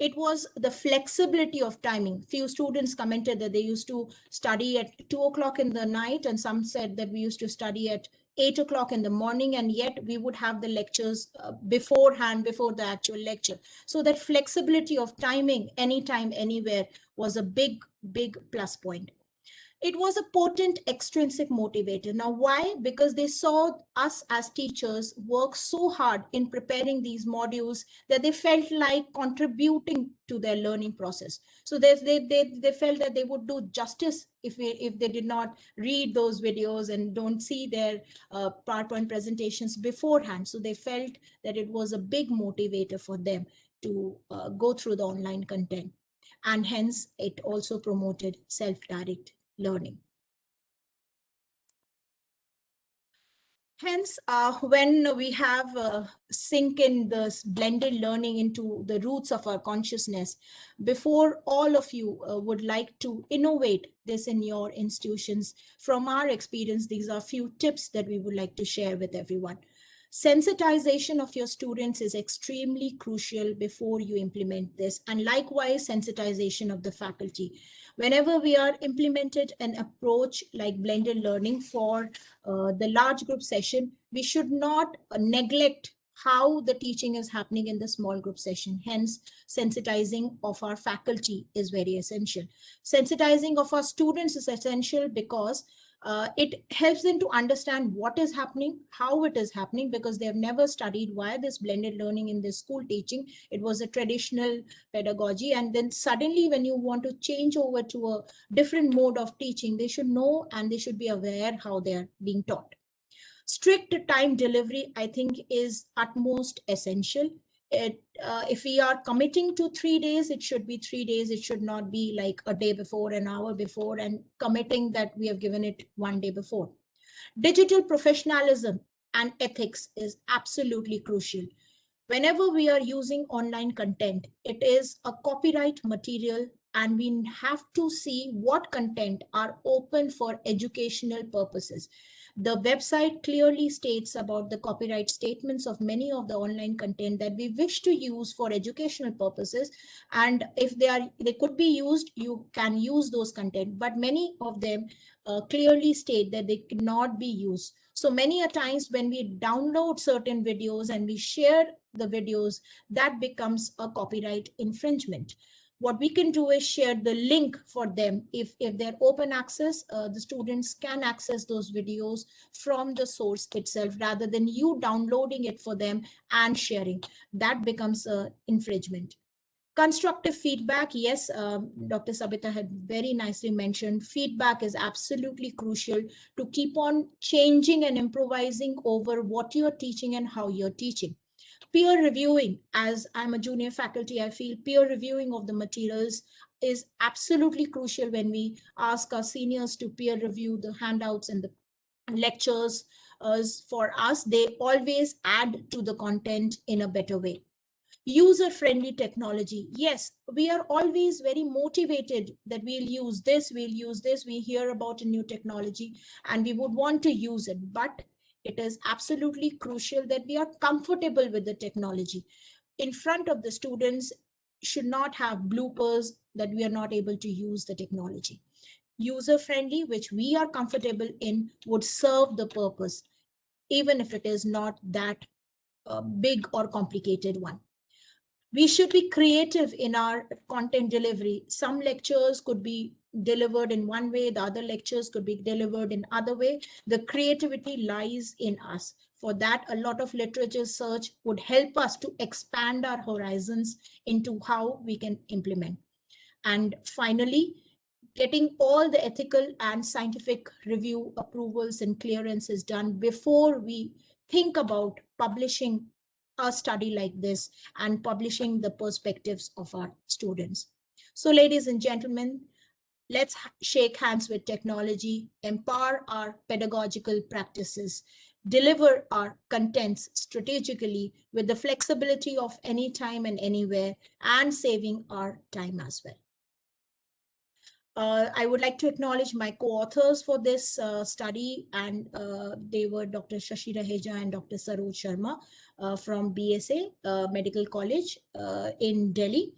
It was the flexibility of timing. Few students commented that they used to study at 2 o'clock in the night, and some said that we used to study at 8 o'clock in the morning, and yet we would have the lectures beforehand, before the actual lecture. So that flexibility of timing, anytime, anywhere, was a big, big plus point. It was a potent extrinsic motivator. Now, why? Because they saw us as teachers work so hard in preparing these modules that they felt like contributing to their learning process. So they felt that they would do justice if they did not read those videos and don't see their PowerPoint presentations beforehand. So they felt that it was a big motivator for them to go through the online content. And hence, it also promoted self-direct learning. Hence, when we have sink in this blended learning into the roots of our consciousness, before all of you would like to innovate this in your institutions, from our experience, these are a few tips that we would like to share with everyone. Sensitization of your students is extremely crucial before you implement this, and likewise sensitization of the faculty. Whenever we are implemented an approach like blended learning for the large group session, we should not neglect how the teaching is happening in the small group session. Hence, sensitizing of our faculty is very essential. Sensitizing of our students is essential because it helps them to understand what is happening, how it is happening, because they have never studied why this blended learning in this school teaching. It was a traditional pedagogy, and then suddenly when you want to change over to a different mode of teaching, they should know and they should be aware how they are being taught. Strict time delivery, I think, is utmost essential. If we are committing to 3 days, it should be 3 days. It should not be like a day before, an hour before, and committing that we have given it 1 day before. Digital professionalism and ethics is absolutely crucial. Whenever we are using online content, it is a copyright material, and we have to see what content are open for educational purposes. The website clearly states about the copyright statements of many of the online content that we wish to use for educational purposes. And if they could be used, you can use those content, but many of them clearly state that they cannot be used. So many a times when we download certain videos and we share the videos, that becomes a copyright infringement. What we can do is share the link for them. If they're open access, the students can access those videos from the source itself, rather than you downloading it for them and sharing. That becomes an infringement. Constructive feedback, yes, Dr. Sabita had very nicely mentioned, feedback is absolutely crucial to keep on changing and improvising over what you're teaching and how you're teaching. Peer reviewing, as I'm a junior faculty, I feel peer reviewing of the materials is absolutely crucial when we ask our seniors to peer review the handouts and the lectures for us, they always add to the content in a better way. User-friendly technology. Yes, we are always very motivated that we'll use this, we hear about a new technology and we would want to use it, but it is absolutely crucial that we are comfortable with the technology. In front of the students should not have bloopers that we are not able to use the technology. User-friendly, which we are comfortable in, would serve the purpose, even if it is not that big or complicated one. We should be creative in our content delivery. Some lectures could be delivered in one way, the other lectures could be delivered in other way. The creativity lies in us. For that, a lot of literature search would help us to expand our horizons into how we can implement. And finally, getting all the ethical and scientific review approvals and clearances done before we think about publishing a study like this and publishing the perspectives of our students. So ladies and gentlemen, let's shake hands with technology, empower our pedagogical practices, deliver our contents strategically with the flexibility of anytime and anywhere, and saving our time as well. I would like to acknowledge my co-authors for this study, and they were Dr. Shashi Raheja and Dr. Saroj Sharma from BSA Medical College in Delhi.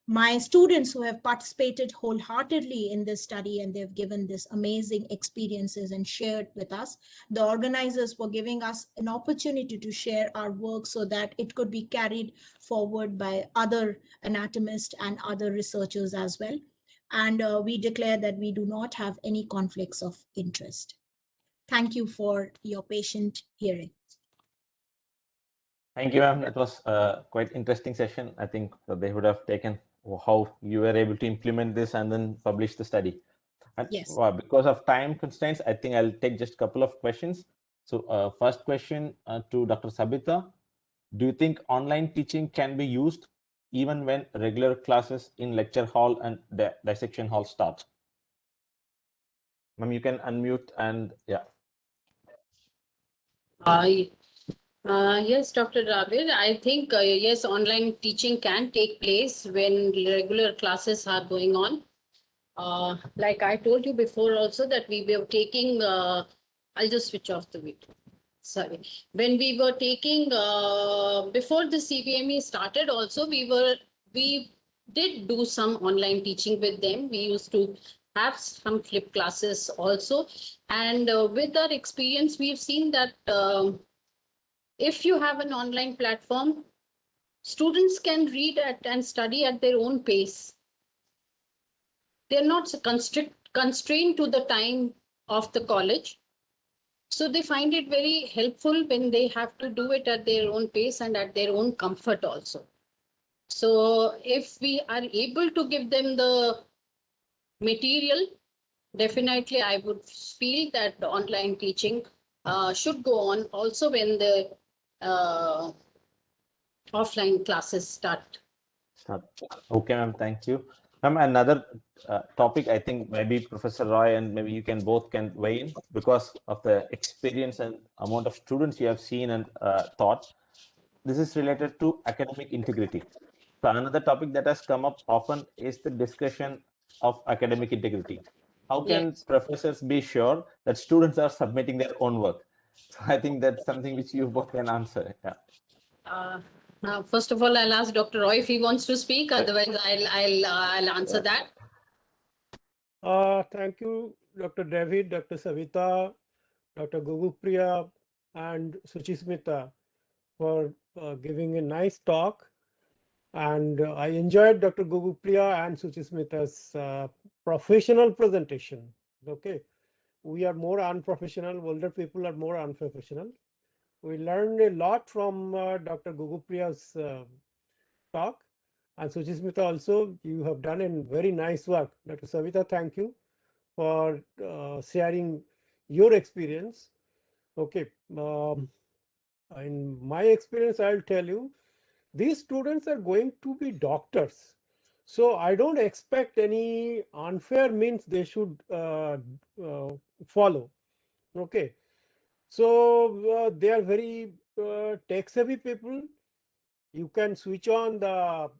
My students who have participated wholeheartedly in this study and they've given this amazing experiences and shared with us. The organizers for giving us an opportunity to share our work so that it could be carried forward by other anatomists and other researchers as well. And we declare that we do not have any conflicts of interest. Thank you for your patient hearing. Thank you, ma'am. That was a quite interesting session. I think they would have taken how you were able to implement this and then publish the study. And yes. Because of time constraints, I think I'll take just a couple of questions. So first question to Dr. Sabita. Do you think online teaching can be used even when regular classes in lecture hall and dissection hall start? Ma'am, you can unmute and yeah. Yes, Dr. Dravid, I think, yes, online teaching can take place when regular classes are going on. Like I told you before also that we were taking, I'll just switch off the video. Sorry. When we were taking, before the CBME started also, we did do some online teaching with them. We used to have some flip classes also. And with our experience, we've seen that if you have an online platform, students can read and study at their own pace. They're not constrained to the time of the college. So they find it very helpful when they have to do it at their own pace and at their own comfort also. So if we are able to give them the material, definitely I would feel that the online teaching should go on also when the offline classes start. Okay, ma'am, thank you. Ma'am, another topic, I think maybe Professor Roy and maybe you can both can weigh in because of the experience and amount of students you have seen and taught. This is related to academic integrity. So another topic that has come up often is the discussion of academic integrity. How can professors be sure that students are submitting their own work? So I think that's something which you both can answer. Yeah. Now, first of all, I'll ask Dr. Roy if he wants to speak. Otherwise, I'll answer that. Thank you, Dr. David, Dr. Savita, Dr. Gugupriya, and Suchismita for giving a nice talk. And I enjoyed Dr. Gugupriya and Suchismita's professional presentation. Okay, we are more unprofessional, older people are more unprofessional. We learned a lot from Dr. Gugupriya's talk, and Suchismita also, you have done a very nice work. Dr. Savita, thank you for sharing your experience. Okay, in my experience, I'll tell you, these students are going to be doctors. So I don't expect any unfair means they should follow. Okay. So they are very tech-savvy people. You can switch on the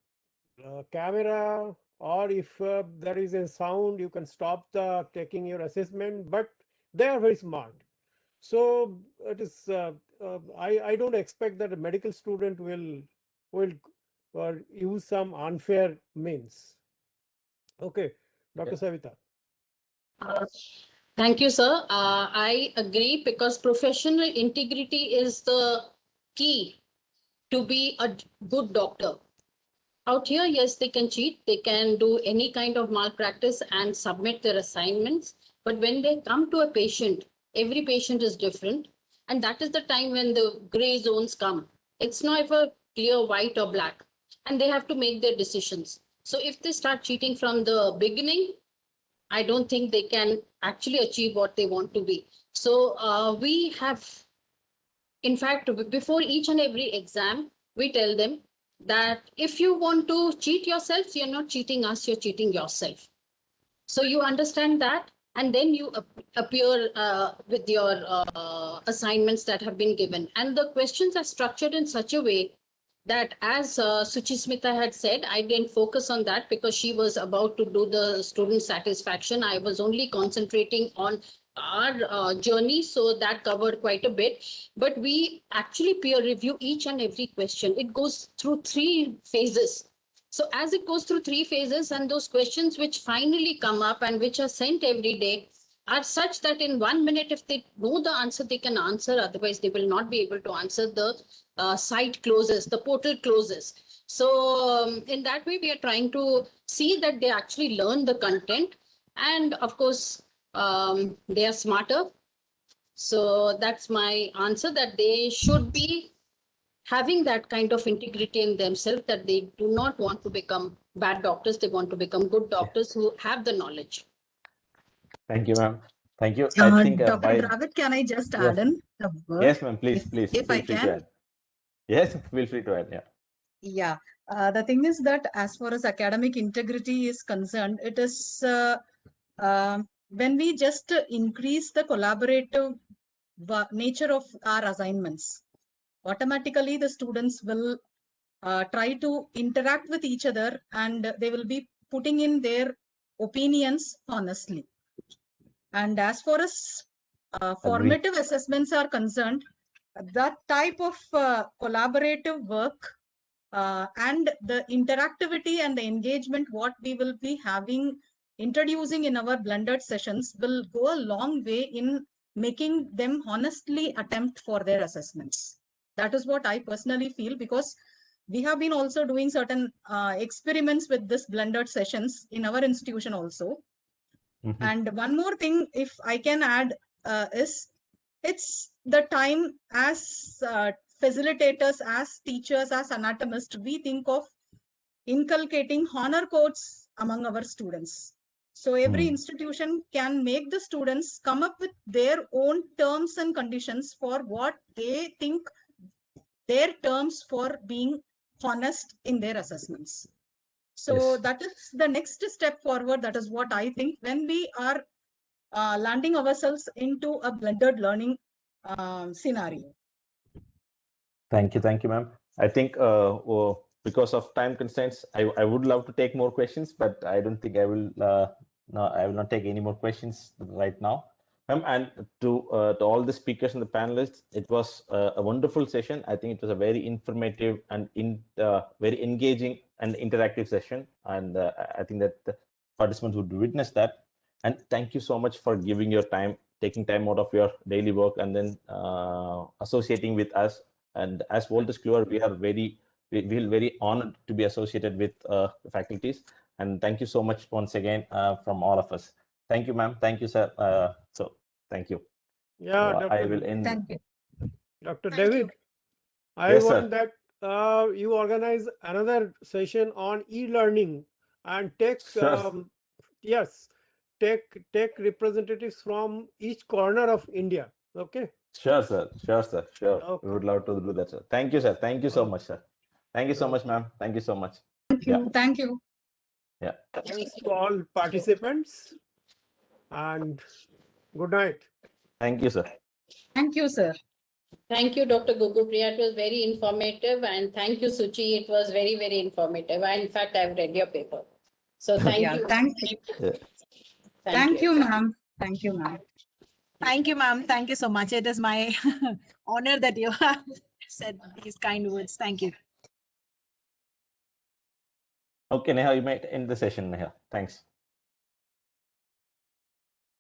camera, or if there is a sound, you can stop the taking your assessment. But they are very smart. So it is. I don't expect that a medical student will use some unfair means. Okay, Dr. Savita. Thank you, sir. I agree, because professional integrity is the key to be a good doctor. Out here, yes, they can cheat, they can do any kind of malpractice and submit their assignments. But when they come to a patient, every patient is different. And that is the time when the gray zones come. It's not ever clear white or black. And they have to make their decisions. So if they start cheating from the beginning, I don't think they can actually achieve what they want to be. So we have, in fact, before each and every exam, we tell them that if you want to cheat yourself, you're not cheating us, you're cheating yourself. So you understand that, and then you appear with your assignments that have been given. And the questions are structured in such a way that, as Suchismita had said, I didn't focus on that because she was about to do the student satisfaction. I was only concentrating on our journey, so that covered quite a bit. But we actually peer review each and every question. It goes through 3 phases. So as it goes through 3 phases, and those questions which finally come up and which are sent every day are such that in 1 minute, if they know the answer, they can answer. Otherwise, they will not be able to answer. The site closes, the portal closes. So in that way, we are trying to see that they actually learn the content. And of course, they are smarter. So that's my answer, that they should be having that kind of integrity in themselves, that they do not want to become bad doctors. They want to become good doctors who have the knowledge. Thank you, ma'am. Thank you. I think Dr. by Dravid, can I just Yes. add in a word? yes, ma'am. Please, please if feel I free to can. add. Yes, feel free to add. Yeah. Yeah, the thing is that as far as academic integrity is concerned, it is when we just increase the collaborative nature of our assignments, automatically the students will try to interact with each other, and they will be putting in their opinions honestly. And as far as formative assessments are concerned, that type of collaborative work and the interactivity and the engagement what we will be introducing in our blended sessions will go a long way in making them honestly attempt for their assessments. That is what I personally feel, because we have been also doing certain experiments with this blended sessions in our institution also. Mhm. And one more thing, if I can add, is it's the time as facilitators, as teachers, as anatomists, we think of inculcating honor codes among our students. So every institution can make the students come up with their own terms and conditions for what they think their terms for being honest in their assessments. So Yes. that is the next step forward. That is what I think when we are landing ourselves into a blended learning scenario. Thank you, ma'am. I think because of time constraints, I would love to take more questions, but I don't think I will. No, I will not take any more questions right now, ma'am. And to all the speakers and the panelists, it was a wonderful session. I think it was a very informative and very engaging and interactive session, and I think that the participants would witness that. And thank you so much for giving your time, taking time out of your daily work, and then associating with us. And as Wolters Kluwer, we feel very honored to be associated with the faculties. And thank you so much once again from all of us. Thank you, ma'am. Thank you, sir. So thank you. Yeah, So I will end. Thank you. Dr. Thank David, you. I Yes, want sir. that you organize another session on e-learning and take Sure. yes, take representatives from each corner of India. Okay. Sure, sir. Sure, sir. Sure. Okay. We would love to do that, sir. Thank you, sir. Thank you so Okay. much, sir. Thank you so much, ma'am. Thank you so much. Thank you. Yeah. Thank you. Yeah. Thanks to all participants, and good night. Thank you, sir. Thank you, sir. Thank you, Dr. Gugupriya. It was very informative. And thank you, Suchi. It was very, very informative. And in fact, I've read your paper. So thank Yeah, you. thank you. Yeah. Thank you, ma'am. Thank you, ma'am. Thank you, ma'am. Thank you so much. It is my honor that you have said these kind words. Thank you. Okay, Neha, you might end the session, Neha. Thanks.